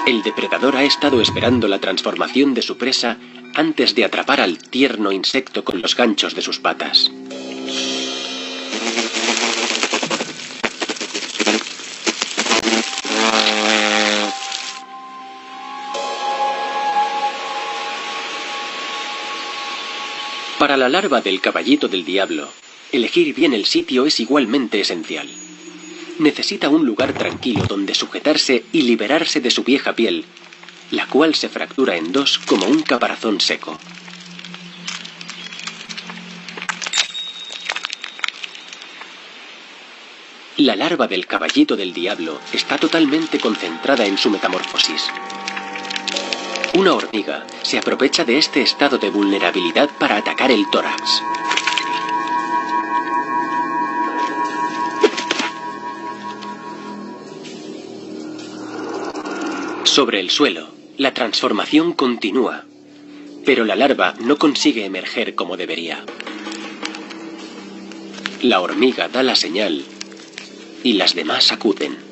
El depredador ha estado esperando la transformación de su presa antes de atrapar al tierno insecto con los ganchos de sus patas. Para la larva del caballito del diablo, elegir bien el sitio es igualmente esencial. Necesita un lugar tranquilo donde sujetarse y liberarse de su vieja piel, la cual se fractura en dos como un caparazón seco. La larva del caballito del diablo está totalmente concentrada en su metamorfosis. Una hormiga se aprovecha de este estado de vulnerabilidad para atacar el tórax. Sobre el suelo, la transformación continúa, pero la larva no consigue emerger como debería. La hormiga da la señal y las demás acuden.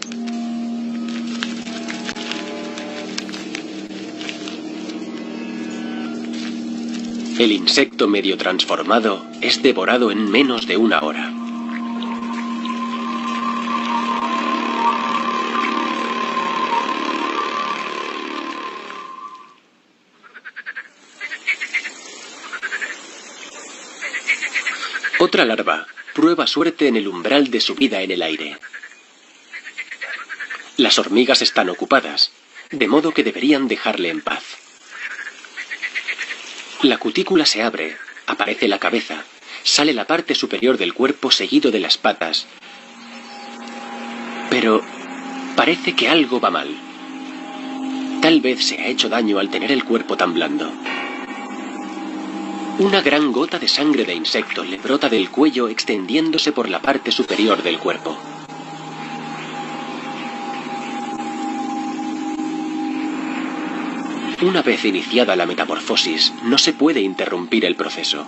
El insecto medio transformado es devorado en menos de una hora. Otra larva prueba suerte en el umbral de su vida en el aire. Las hormigas están ocupadas, de modo que deberían dejarle en paz. La cutícula se abre, aparece la cabeza, sale la parte superior del cuerpo seguido de las patas. Pero parece que algo va mal. Tal vez se ha hecho daño al tener el cuerpo tan blando. Una gran gota de sangre de insecto le brota del cuello extendiéndose por la parte superior del cuerpo. Una vez iniciada la metamorfosis, no se puede interrumpir el proceso.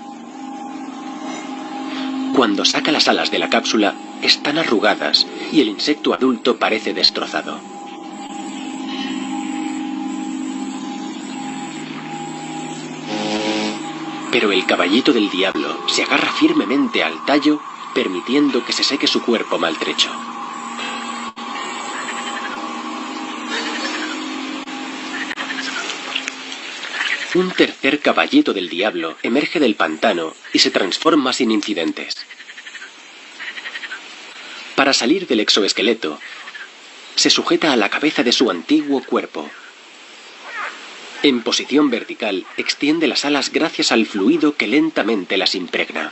Cuando saca las alas de la cápsula, están arrugadas y el insecto adulto parece destrozado. Pero el caballito del diablo se agarra firmemente al tallo, permitiendo que se seque su cuerpo maltrecho. Un tercer caballito del diablo emerge del pantano y se transforma sin incidentes. Para salir del exoesqueleto, se sujeta a la cabeza de su antiguo cuerpo. En posición vertical, extiende las alas gracias al fluido que lentamente las impregna.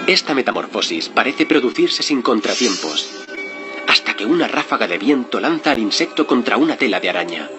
Esta metamorfosis parece producirse sin contratiempos, hasta que una ráfaga de viento lanza al insecto contra una tela de araña.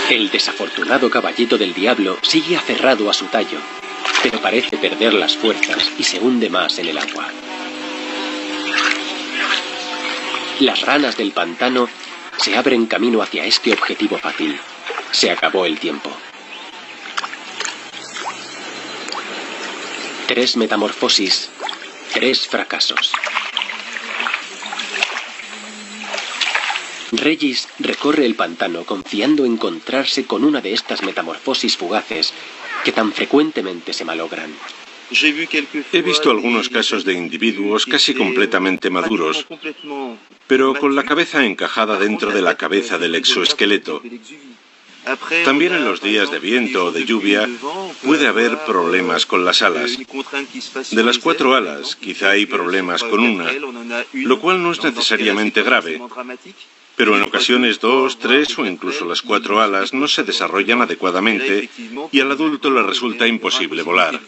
El desafortunado caballito del diablo sigue aferrado a su tallo, pero parece perder las fuerzas y se hunde más en el agua. Las ranas del pantano se abren camino hacia este objetivo fácil. Se acabó el tiempo. 3 metamorfosis, 3 fracasos. Regis recorre el pantano confiando en encontrarse con una de estas metamorfosis fugaces que tan frecuentemente se malogran. He visto algunos casos de individuos casi completamente maduros, pero con la cabeza encajada dentro de la cabeza del exoesqueleto. También en los días de viento o de lluvia puede haber problemas con las alas. De las 4 alas, quizá hay problemas con una, lo cual no es necesariamente grave. Pero en ocasiones 2, 3 o incluso las 4 alas no se desarrollan adecuadamente y al adulto le resulta imposible volar.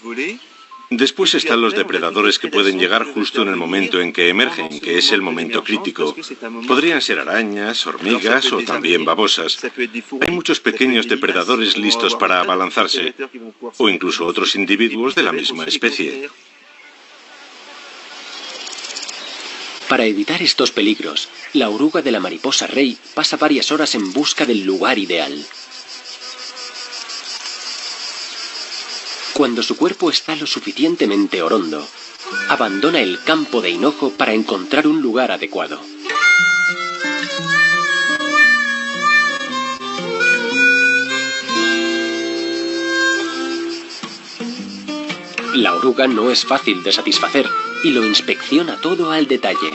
Después están los depredadores que pueden llegar justo en el momento en que emergen, que es el momento crítico. Podrían ser arañas, hormigas o también babosas. Hay muchos pequeños depredadores listos para abalanzarse, o incluso otros individuos de la misma especie. Para evitar estos peligros, la oruga de la mariposa rey pasa varias horas en busca del lugar ideal. Cuando su cuerpo está lo suficientemente orondo, abandona el campo de hinojo para encontrar un lugar adecuado. La oruga no es fácil de satisfacer y lo inspecciona todo al detalle.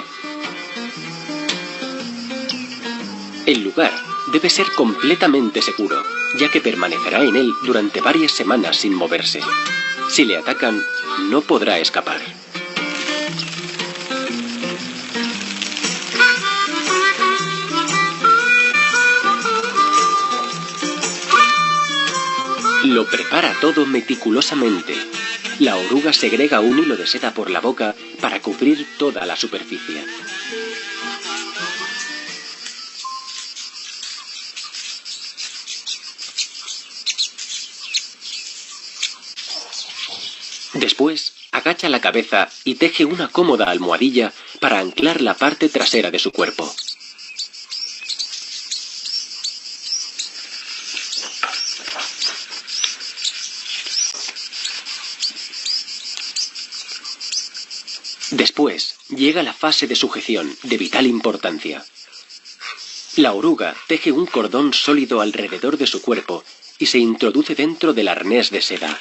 El lugar debe ser completamente seguro, ya que permanecerá en él durante varias semanas sin moverse. Si le atacan, no podrá escapar. Lo prepara todo meticulosamente. La oruga segrega un hilo de seda por la boca para cubrir toda la superficie. Después, agacha la cabeza y teje una cómoda almohadilla para anclar la parte trasera de su cuerpo. Después, llega la fase de sujeción, de vital importancia. La oruga teje un cordón sólido alrededor de su cuerpo y se introduce dentro del arnés de seda.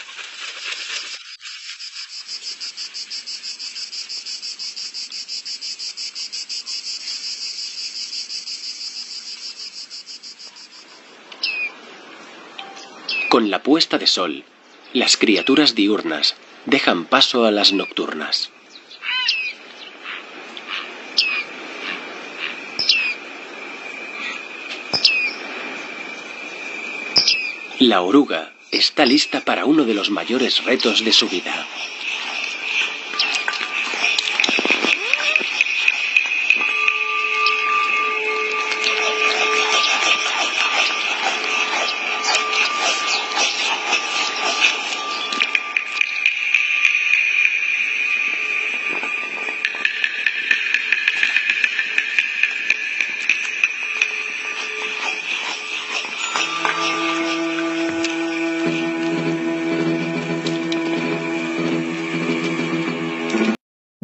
Con la puesta de sol, las criaturas diurnas dejan paso a las nocturnas. La oruga está lista para uno de los mayores retos de su vida.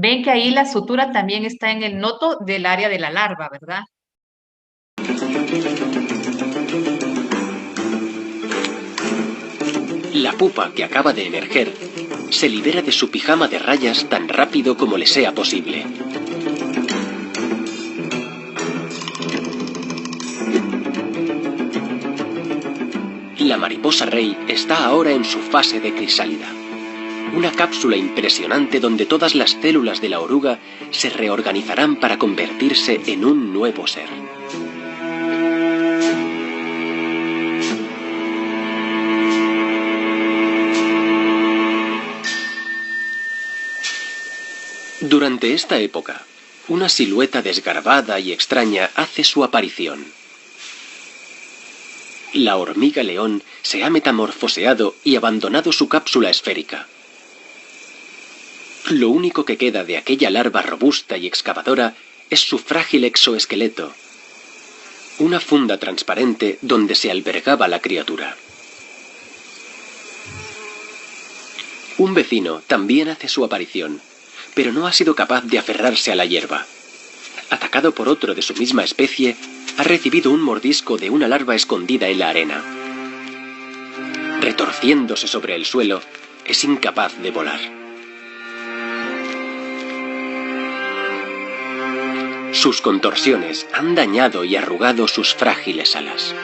Ven que ahí la sutura también está en el noto del área de la larva, ¿verdad? La pupa que acaba de emerger se libera de su pijama de rayas tan rápido como le sea posible. La mariposa rey está ahora en su fase de crisálida. Una cápsula impresionante donde todas las células de la oruga se reorganizarán para convertirse en un nuevo ser. Durante esta época, una silueta desgarbada y extraña hace su aparición. La hormiga león se ha metamorfoseado y abandonado su cápsula esférica. Lo único que queda de aquella larva robusta y excavadora es su frágil exoesqueleto, una funda transparente donde se albergaba la criatura. Un vecino también hace su aparición, pero no ha sido capaz de aferrarse a la hierba. Atacado por otro de su misma especie, ha recibido un mordisco de una larva escondida en la arena. Retorciéndose sobre el suelo, es incapaz de volar. Sus contorsiones han dañado y arrugado sus frágiles alas.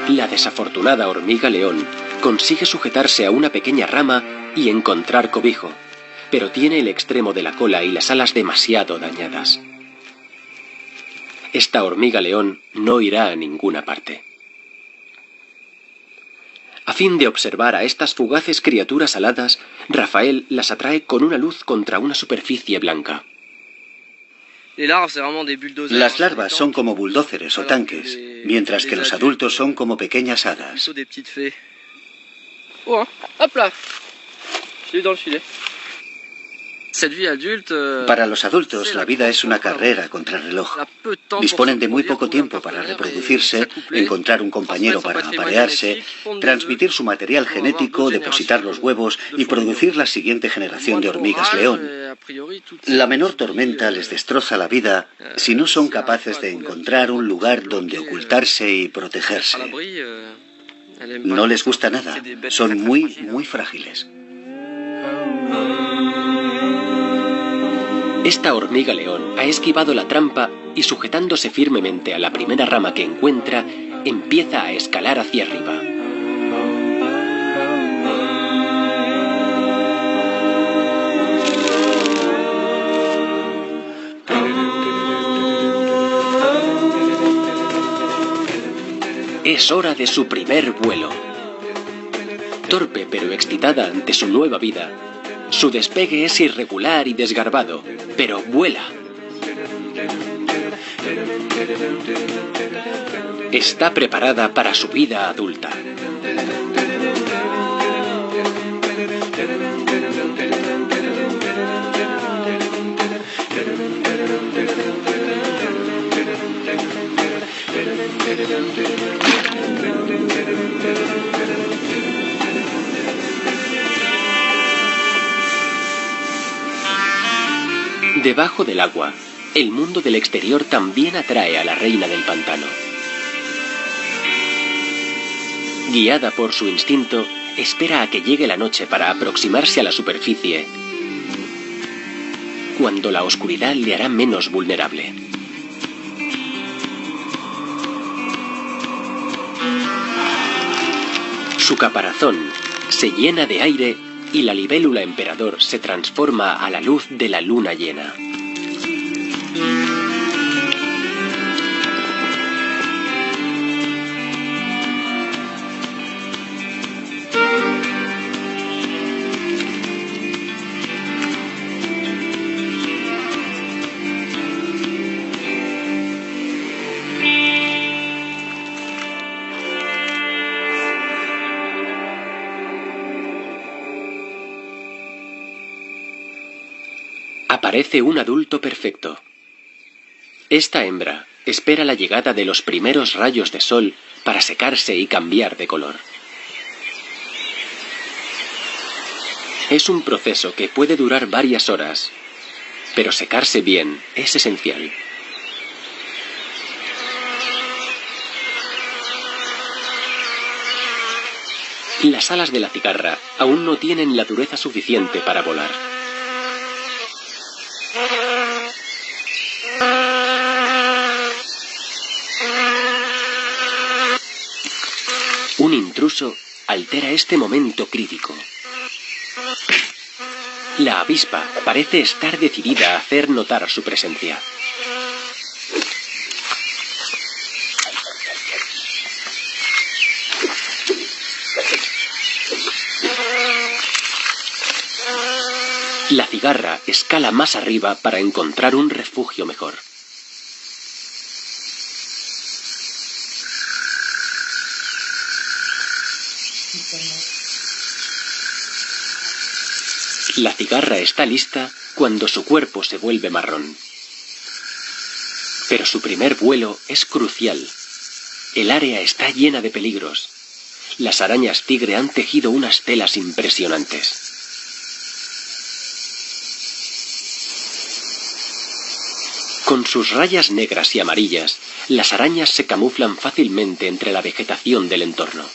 La desafortunada hormiga león consigue sujetarse a una pequeña rama y encontrar cobijo, pero tiene el extremo de la cola y las alas demasiado dañadas. Esta hormiga león no irá a ninguna parte. A fin de observar a estas fugaces criaturas aladas, Rafael las atrae con una luz contra una superficie blanca. Las larvas son como bulldóceres o tanques, mientras que los adultos son como pequeñas hadas. Para los adultos, la vida es una carrera contra el reloj. Disponen de muy poco tiempo para reproducirse, encontrar un compañero para aparearse, transmitir su material genético, depositar los huevos y producir la siguiente generación de hormigas león. La menor tormenta les destroza la vida si no son capaces de encontrar un lugar donde ocultarse y protegerse. No les gusta nada, son muy frágiles. Esta hormiga león ha esquivado la trampa y, sujetándose firmemente a la primera rama que encuentra, empieza a escalar hacia arriba. Es hora de su primer vuelo. Torpe pero excitada ante su nueva vida, su despegue es irregular y desgarbado, pero vuela. Está preparada para su vida adulta. Debajo del agua, el mundo del exterior también atrae a la reina del pantano. Guiada por su instinto, espera a que llegue la noche para aproximarse a la superficie, cuando la oscuridad le hará menos vulnerable. Su caparazón se llena de aire y la libélula emperador se transforma a la luz de la luna llena. Aparece un adulto perfecto. Esta hembra espera la llegada de los primeros rayos de sol para secarse y cambiar de color. Es un proceso que puede durar varias horas, pero secarse bien es esencial. Las alas de la cigarra aún no tienen la dureza suficiente para volar. Un intruso altera este momento crítico. La avispa parece estar decidida a hacer notar su presencia. La cigarra escala más arriba para encontrar un refugio mejor. La cigarra está lista cuando su cuerpo se vuelve marrón. Pero su primer vuelo es crucial. El área está llena de peligros. Las arañas tigre han tejido unas telas impresionantes. Con sus rayas negras y amarillas, las arañas se camuflan fácilmente entre la vegetación del entorno.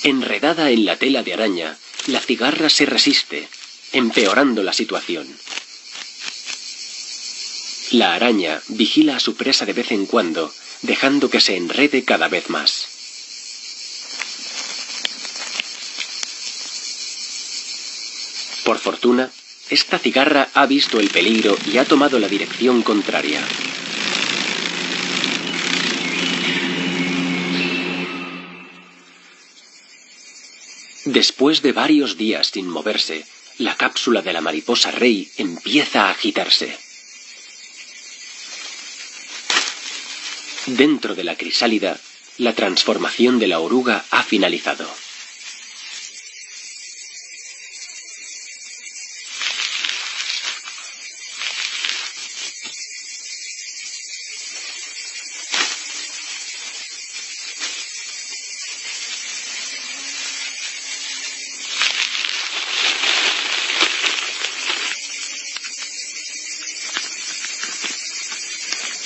Enredada en la tela de araña, la cigarra se resiste, empeorando la situación. La araña vigila a su presa de vez en cuando, dejando que se enrede cada vez más. Por fortuna, esta cigarra ha visto el peligro y ha tomado la dirección contraria. Después de varios días sin moverse, la cápsula de la mariposa rey empieza a agitarse. Dentro de la crisálida, la transformación de la oruga ha finalizado.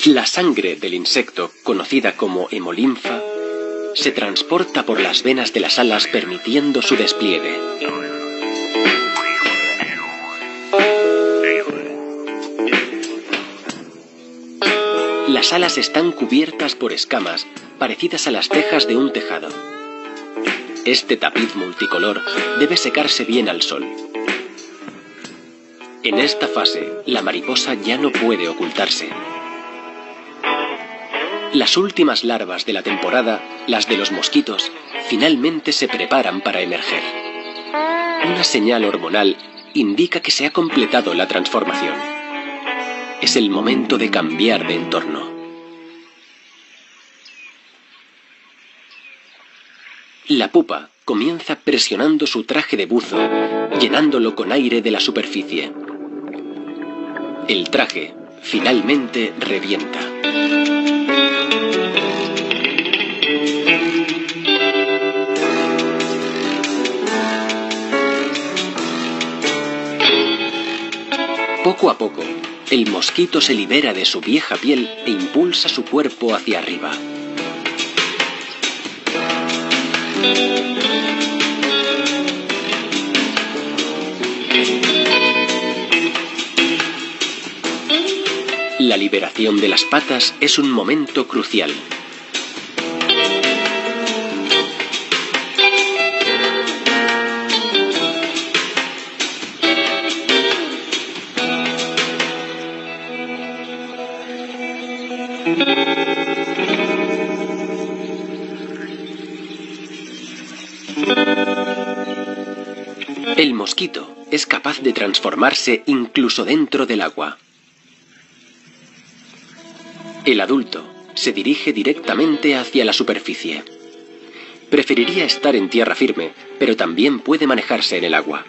La sangre del insecto, conocida como hemolinfa, se transporta por las venas de las alas permitiendo su despliegue. Las alas están cubiertas por escamas parecidas a las cejas de un tejado. Este tapiz multicolor debe secarse bien al sol. En esta fase, la mariposa ya no puede ocultarse. Las últimas larvas de la temporada, las de los mosquitos, finalmente se preparan para emerger. Una señal hormonal indica que se ha completado la transformación. Es el momento de cambiar de entorno. La pupa comienza presionando su traje de buzo, llenándolo con aire de la superficie. El traje finalmente revienta. Poco a poco, el mosquito se libera de su vieja piel e impulsa su cuerpo hacia arriba. La liberación de las patas es un momento crucial. El mosquito es capaz de transformarse incluso dentro del agua. El adulto se dirige directamente hacia la superficie. Preferiría estar en tierra firme, pero también puede manejarse en el agua.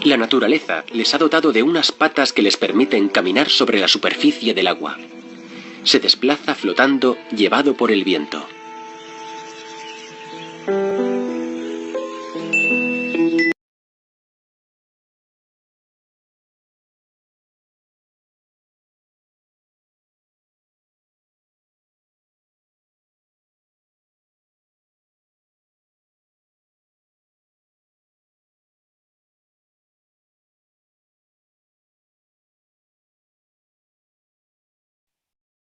La naturaleza les ha dotado de unas patas que les permiten caminar sobre la superficie del agua. Se desplaza flotando, llevado por el viento.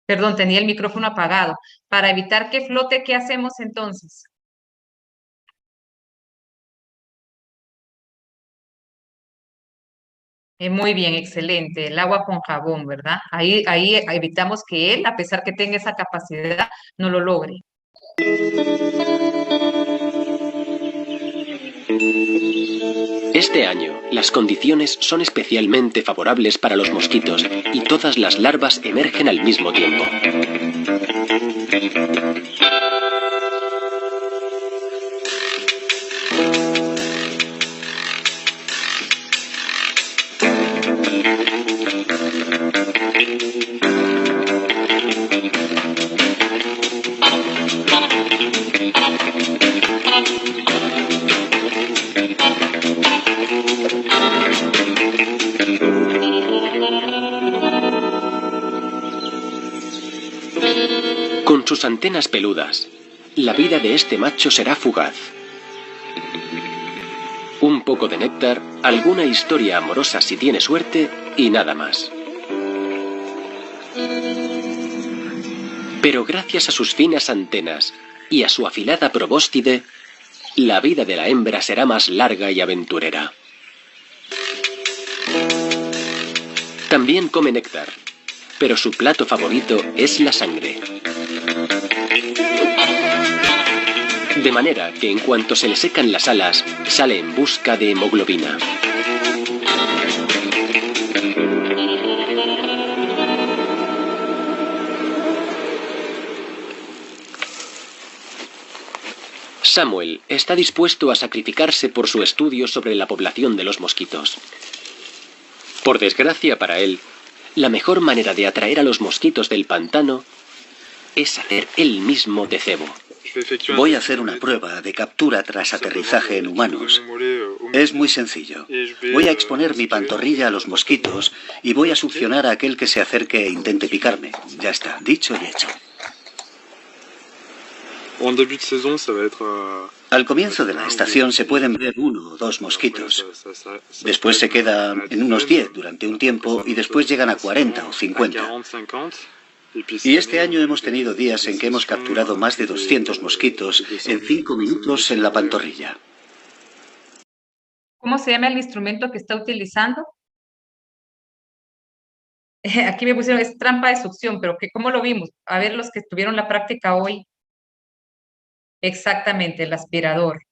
Perdón, tenía el micrófono apagado. Para evitar que flote, ¿qué hacemos entonces? Muy bien, excelente. El agua con jabón, ¿verdad? Ahí evitamos que él, a pesar que tenga esa capacidad, no lo logre. Este año, las condiciones son especialmente favorables para los mosquitos y todas las larvas emergen al mismo tiempo. Con sus antenas peludas, la vida de este macho será fugaz. Un poco de néctar, alguna historia amorosa si tiene suerte y nada más. Pero gracias a sus finas antenas y a su afilada probóscide, la vida de la hembra será más larga y aventurera. También come néctar, pero su plato favorito es la sangre. De manera que en cuanto se le secan las alas, sale en busca de hemoglobina. Samuel está dispuesto a sacrificarse por su estudio sobre la población de los mosquitos. Por desgracia para él, la mejor manera de atraer a los mosquitos del pantano es hacer él mismo de cebo. Voy a hacer una prueba de captura tras aterrizaje en humanos. Es muy sencillo. Voy a exponer mi pantorrilla a los mosquitos y voy a succionar a aquel que se acerque e intente picarme. Ya está, dicho y hecho. Al comienzo de la estación se pueden ver 1 o 2 mosquitos. Después se quedan en unos 10 durante un tiempo y después llegan a 40 o 50. Y este año hemos tenido días en que hemos capturado más de 200 mosquitos en 5 minutos en la pantorrilla. ¿Cómo se llama el instrumento que está utilizando? Aquí me pusieron, es trampa de succión, pero ¿cómo lo vimos? A ver, los que tuvieron la práctica hoy. Exactamente, el aspirador.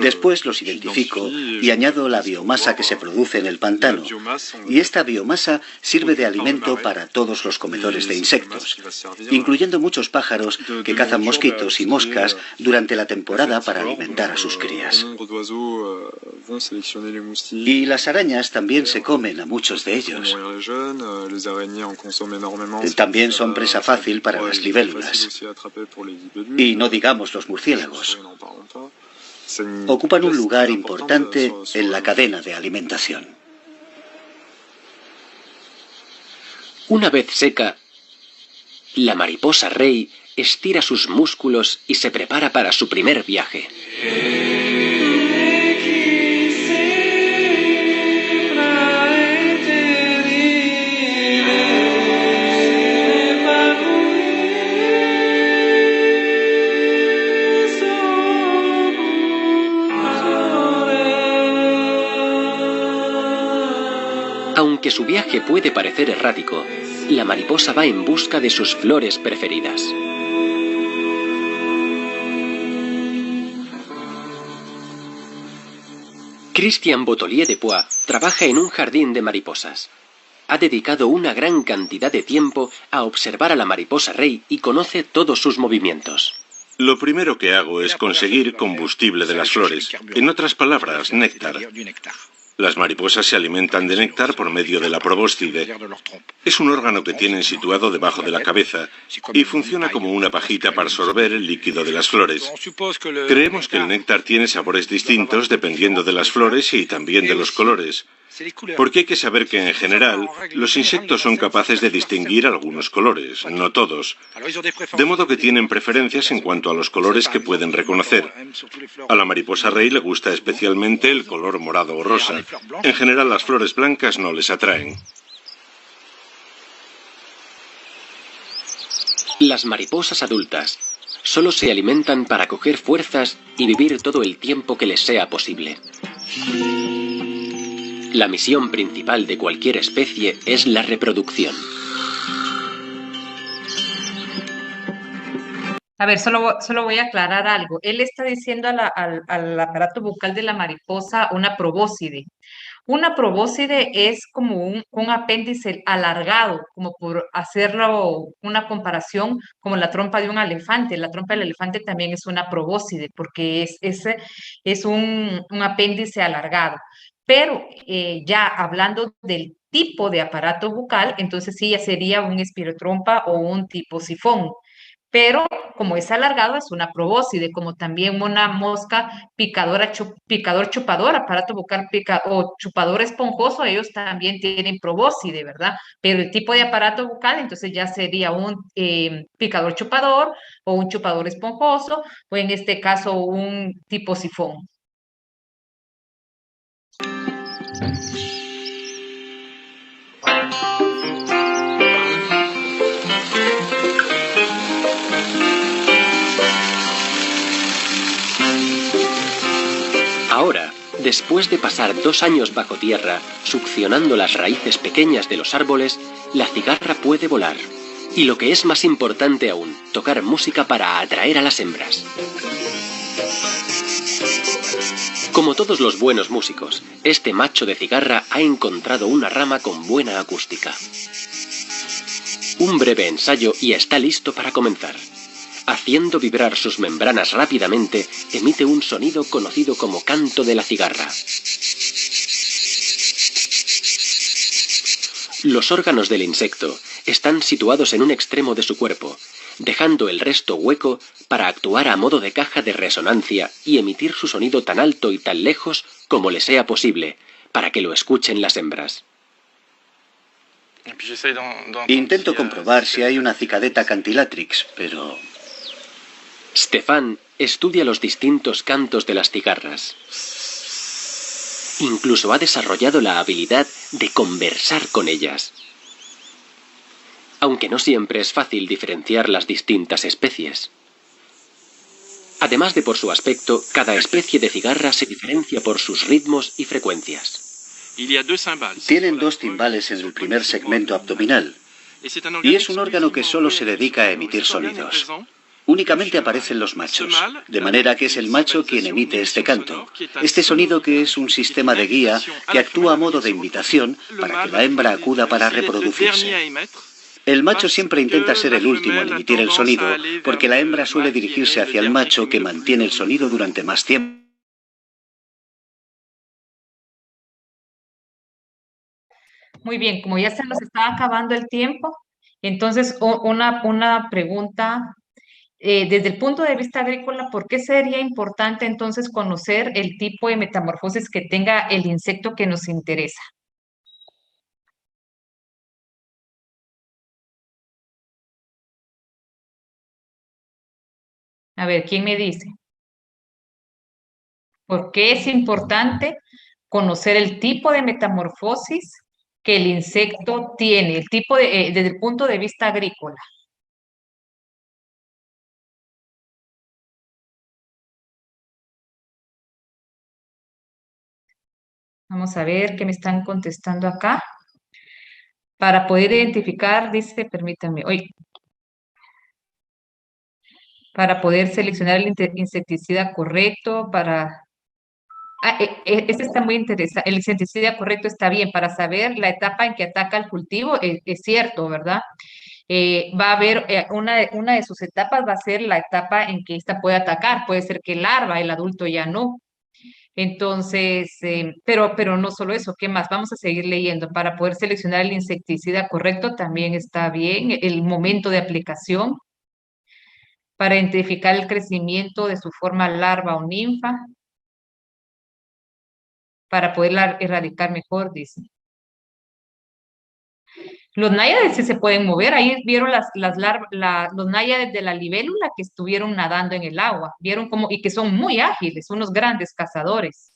Después los identifico y añado la biomasa que se produce en el pantano. Y esta biomasa sirve de alimento para todos los comedores de insectos, incluyendo muchos pájaros que cazan mosquitos y moscas durante la temporada para alimentar a sus crías. Y las arañas también se comen a muchos de ellos. También son presa fácil para las libélulas. Y no digamos los murciélagos. Ocupan un lugar importante en la cadena de alimentación. Una vez seca, la mariposa rey estira sus músculos y se prepara para su primer viaje. Aunque su viaje puede parecer errático, la mariposa va en busca de sus flores preferidas. Christian Bottolier de Poix trabaja en un jardín de mariposas. Ha dedicado una gran cantidad de tiempo a observar a la mariposa rey y conoce todos sus movimientos. Lo primero que hago es conseguir combustible de las flores, en otras palabras, néctar. Las mariposas se alimentan de néctar por medio de la probóscide. Es un órgano que tienen situado debajo de la cabeza y funciona como una pajita para absorber el líquido de las flores. Creemos que el néctar tiene sabores distintos dependiendo de las flores y también de los colores. Porque hay que saber que en general los insectos son capaces de distinguir algunos colores, no todos. De modo que tienen preferencias en cuanto a los colores que pueden reconocer. A la mariposa rey le gusta especialmente el color morado o rosa. En general las flores blancas no les atraen. Las mariposas adultas solo se alimentan para coger fuerzas y vivir todo el tiempo que les sea posible. La misión principal de cualquier especie es la reproducción. A ver, solo voy a aclarar algo. Él está diciendo al aparato bucal de la mariposa una probóscide. Una probóscide es como un apéndice alargado, como por hacerlo una comparación, como la trompa de un elefante. La trompa del elefante también es una probóscide, porque es un apéndice alargado. Pero ya hablando del tipo de aparato bucal, entonces sí ya sería un espirotrompa o un tipo sifón. Pero como es alargado, es una probóscide, como también una mosca picadora, picador chupador, aparato bucal o chupador esponjoso, ellos también tienen probóscide, ¿verdad? Pero el tipo de aparato bucal, entonces ya sería un picador chupador o un chupador esponjoso, o en este caso un tipo sifón. Ahora, después de pasar 2 años bajo tierra, succionando las raíces pequeñas de los árboles, la cigarra puede volar. Y lo que es más importante aún, tocar música para atraer a las hembras. Como todos los buenos músicos, este macho de cigarra ha encontrado una rama con buena acústica. Un breve ensayo y está listo para comenzar. Haciendo vibrar sus membranas rápidamente, emite un sonido conocido como canto de la cigarra. Los órganos del insecto están situados en un extremo de su cuerpo, dejando el resto hueco para actuar a modo de caja de resonancia y emitir su sonido tan alto y tan lejos como le sea posible, para que lo escuchen las hembras. Intento comprobar si hay una cicadeta cantilatrix, pero... Stefan estudia los distintos cantos de las cigarras. Incluso ha desarrollado la habilidad de conversar con ellas. Aunque no siempre es fácil diferenciar las distintas especies. Además de por su aspecto, cada especie de cigarra se diferencia por sus ritmos y frecuencias. Tienen 2 timbales en el primer segmento abdominal, y es un órgano que solo se dedica a emitir sonidos. Únicamente aparecen los machos, de manera que es el macho quien emite este canto, este sonido que es un sistema de guía que actúa a modo de invitación para que la hembra acuda para reproducirse. El macho siempre intenta ser el último en emitir el sonido, porque la hembra suele dirigirse hacia el macho que mantiene el sonido durante más tiempo. Muy bien, como ya se nos está acabando el tiempo, entonces una pregunta. Desde el punto de vista agrícola, ¿por qué sería importante entonces conocer el tipo de metamorfosis que tenga el insecto que nos interesa? A ver, ¿quién me dice? ¿Por qué es importante conocer el tipo de metamorfosis que el insecto tiene, el tipo de, desde el punto de vista agrícola? Vamos a ver qué me están contestando acá. Para poder identificar, dice, permítanme, oye, para poder seleccionar el insecticida correcto, para... este está muy interesante. El insecticida correcto está bien para saber la etapa en que ataca el cultivo, es cierto, ¿verdad? Va a haber una de sus etapas va a ser la etapa en que ésta puede atacar. Puede ser que larva, el adulto ya no. Entonces, pero no solo eso, ¿qué más? Vamos a seguir leyendo. Para poder seleccionar el insecticida correcto también está bien. El momento de aplicación para identificar el crecimiento de su forma larva o ninfa, para poderla erradicar mejor, dice. Los náyades sí se pueden mover, ahí vieron los náyades de la libélula que estuvieron nadando en el agua, vieron cómo, y que son muy ágiles, unos grandes cazadores.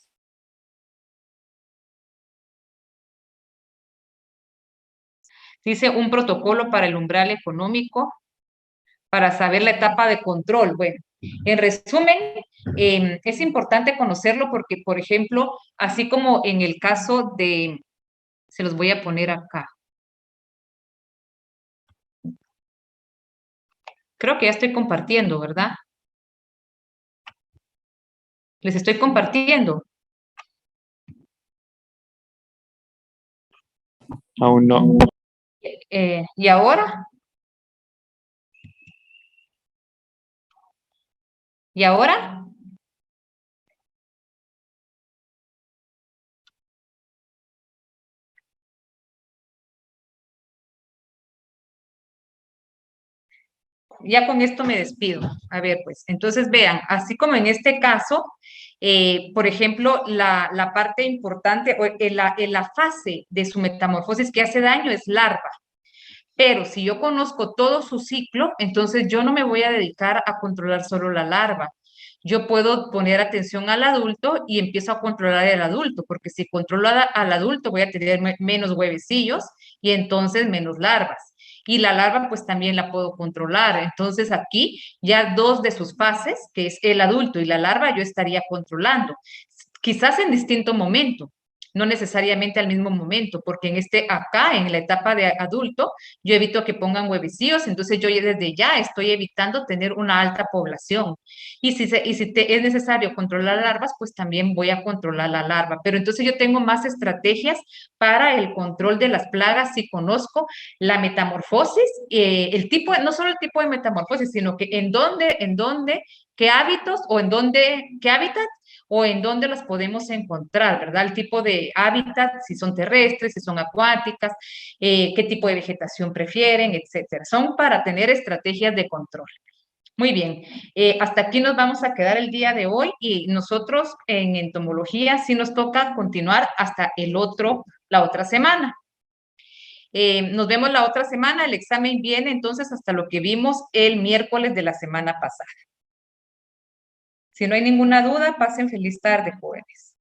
Dice un protocolo para el umbral económico, para saber la etapa de control. Bueno, en resumen, es importante conocerlo porque, por ejemplo, así como en el caso de, se los voy a poner acá. Creo que ya estoy compartiendo, ¿verdad? Les estoy compartiendo. Aún no. ¿Y ahora? ¿Y ahora? Ya con esto me despido. A ver, pues, entonces vean, así como en este caso, por ejemplo, la parte importante, o en la fase de su metamorfosis que hace daño es larva. Pero si yo conozco todo su ciclo, entonces yo no me voy a dedicar a controlar solo la larva. Yo puedo poner atención al adulto y empiezo a controlar el adulto, porque si controlo al adulto voy a tener menos huevecillos y entonces menos larvas. Y la larva pues también la puedo controlar. Entonces aquí ya 2 de sus fases, que es el adulto y la larva, yo estaría controlando. Quizás en distinto momento, no necesariamente al mismo momento, porque acá, en la etapa de adulto, yo evito que pongan huevecillos, entonces yo desde ya estoy evitando tener una alta población. Y si es necesario controlar larvas, pues también voy a controlar la larva. Pero entonces yo tengo más estrategias para el control de las plagas si conozco la metamorfosis, el tipo, no solo el tipo de metamorfosis, sino que en dónde, qué hábitos o en dónde, qué hábitat o en dónde las podemos encontrar, ¿verdad? El tipo de hábitat, si son terrestres, si son acuáticas, qué tipo de vegetación prefieren, etcétera. Son para tener estrategias de control. Muy bien, hasta aquí nos vamos a quedar el día de hoy y nosotros en entomología sí nos toca continuar hasta la otra semana. Nos vemos la otra semana, el examen viene entonces hasta lo que vimos el miércoles de la semana pasada. Si no hay ninguna duda, pasen feliz tarde, jóvenes.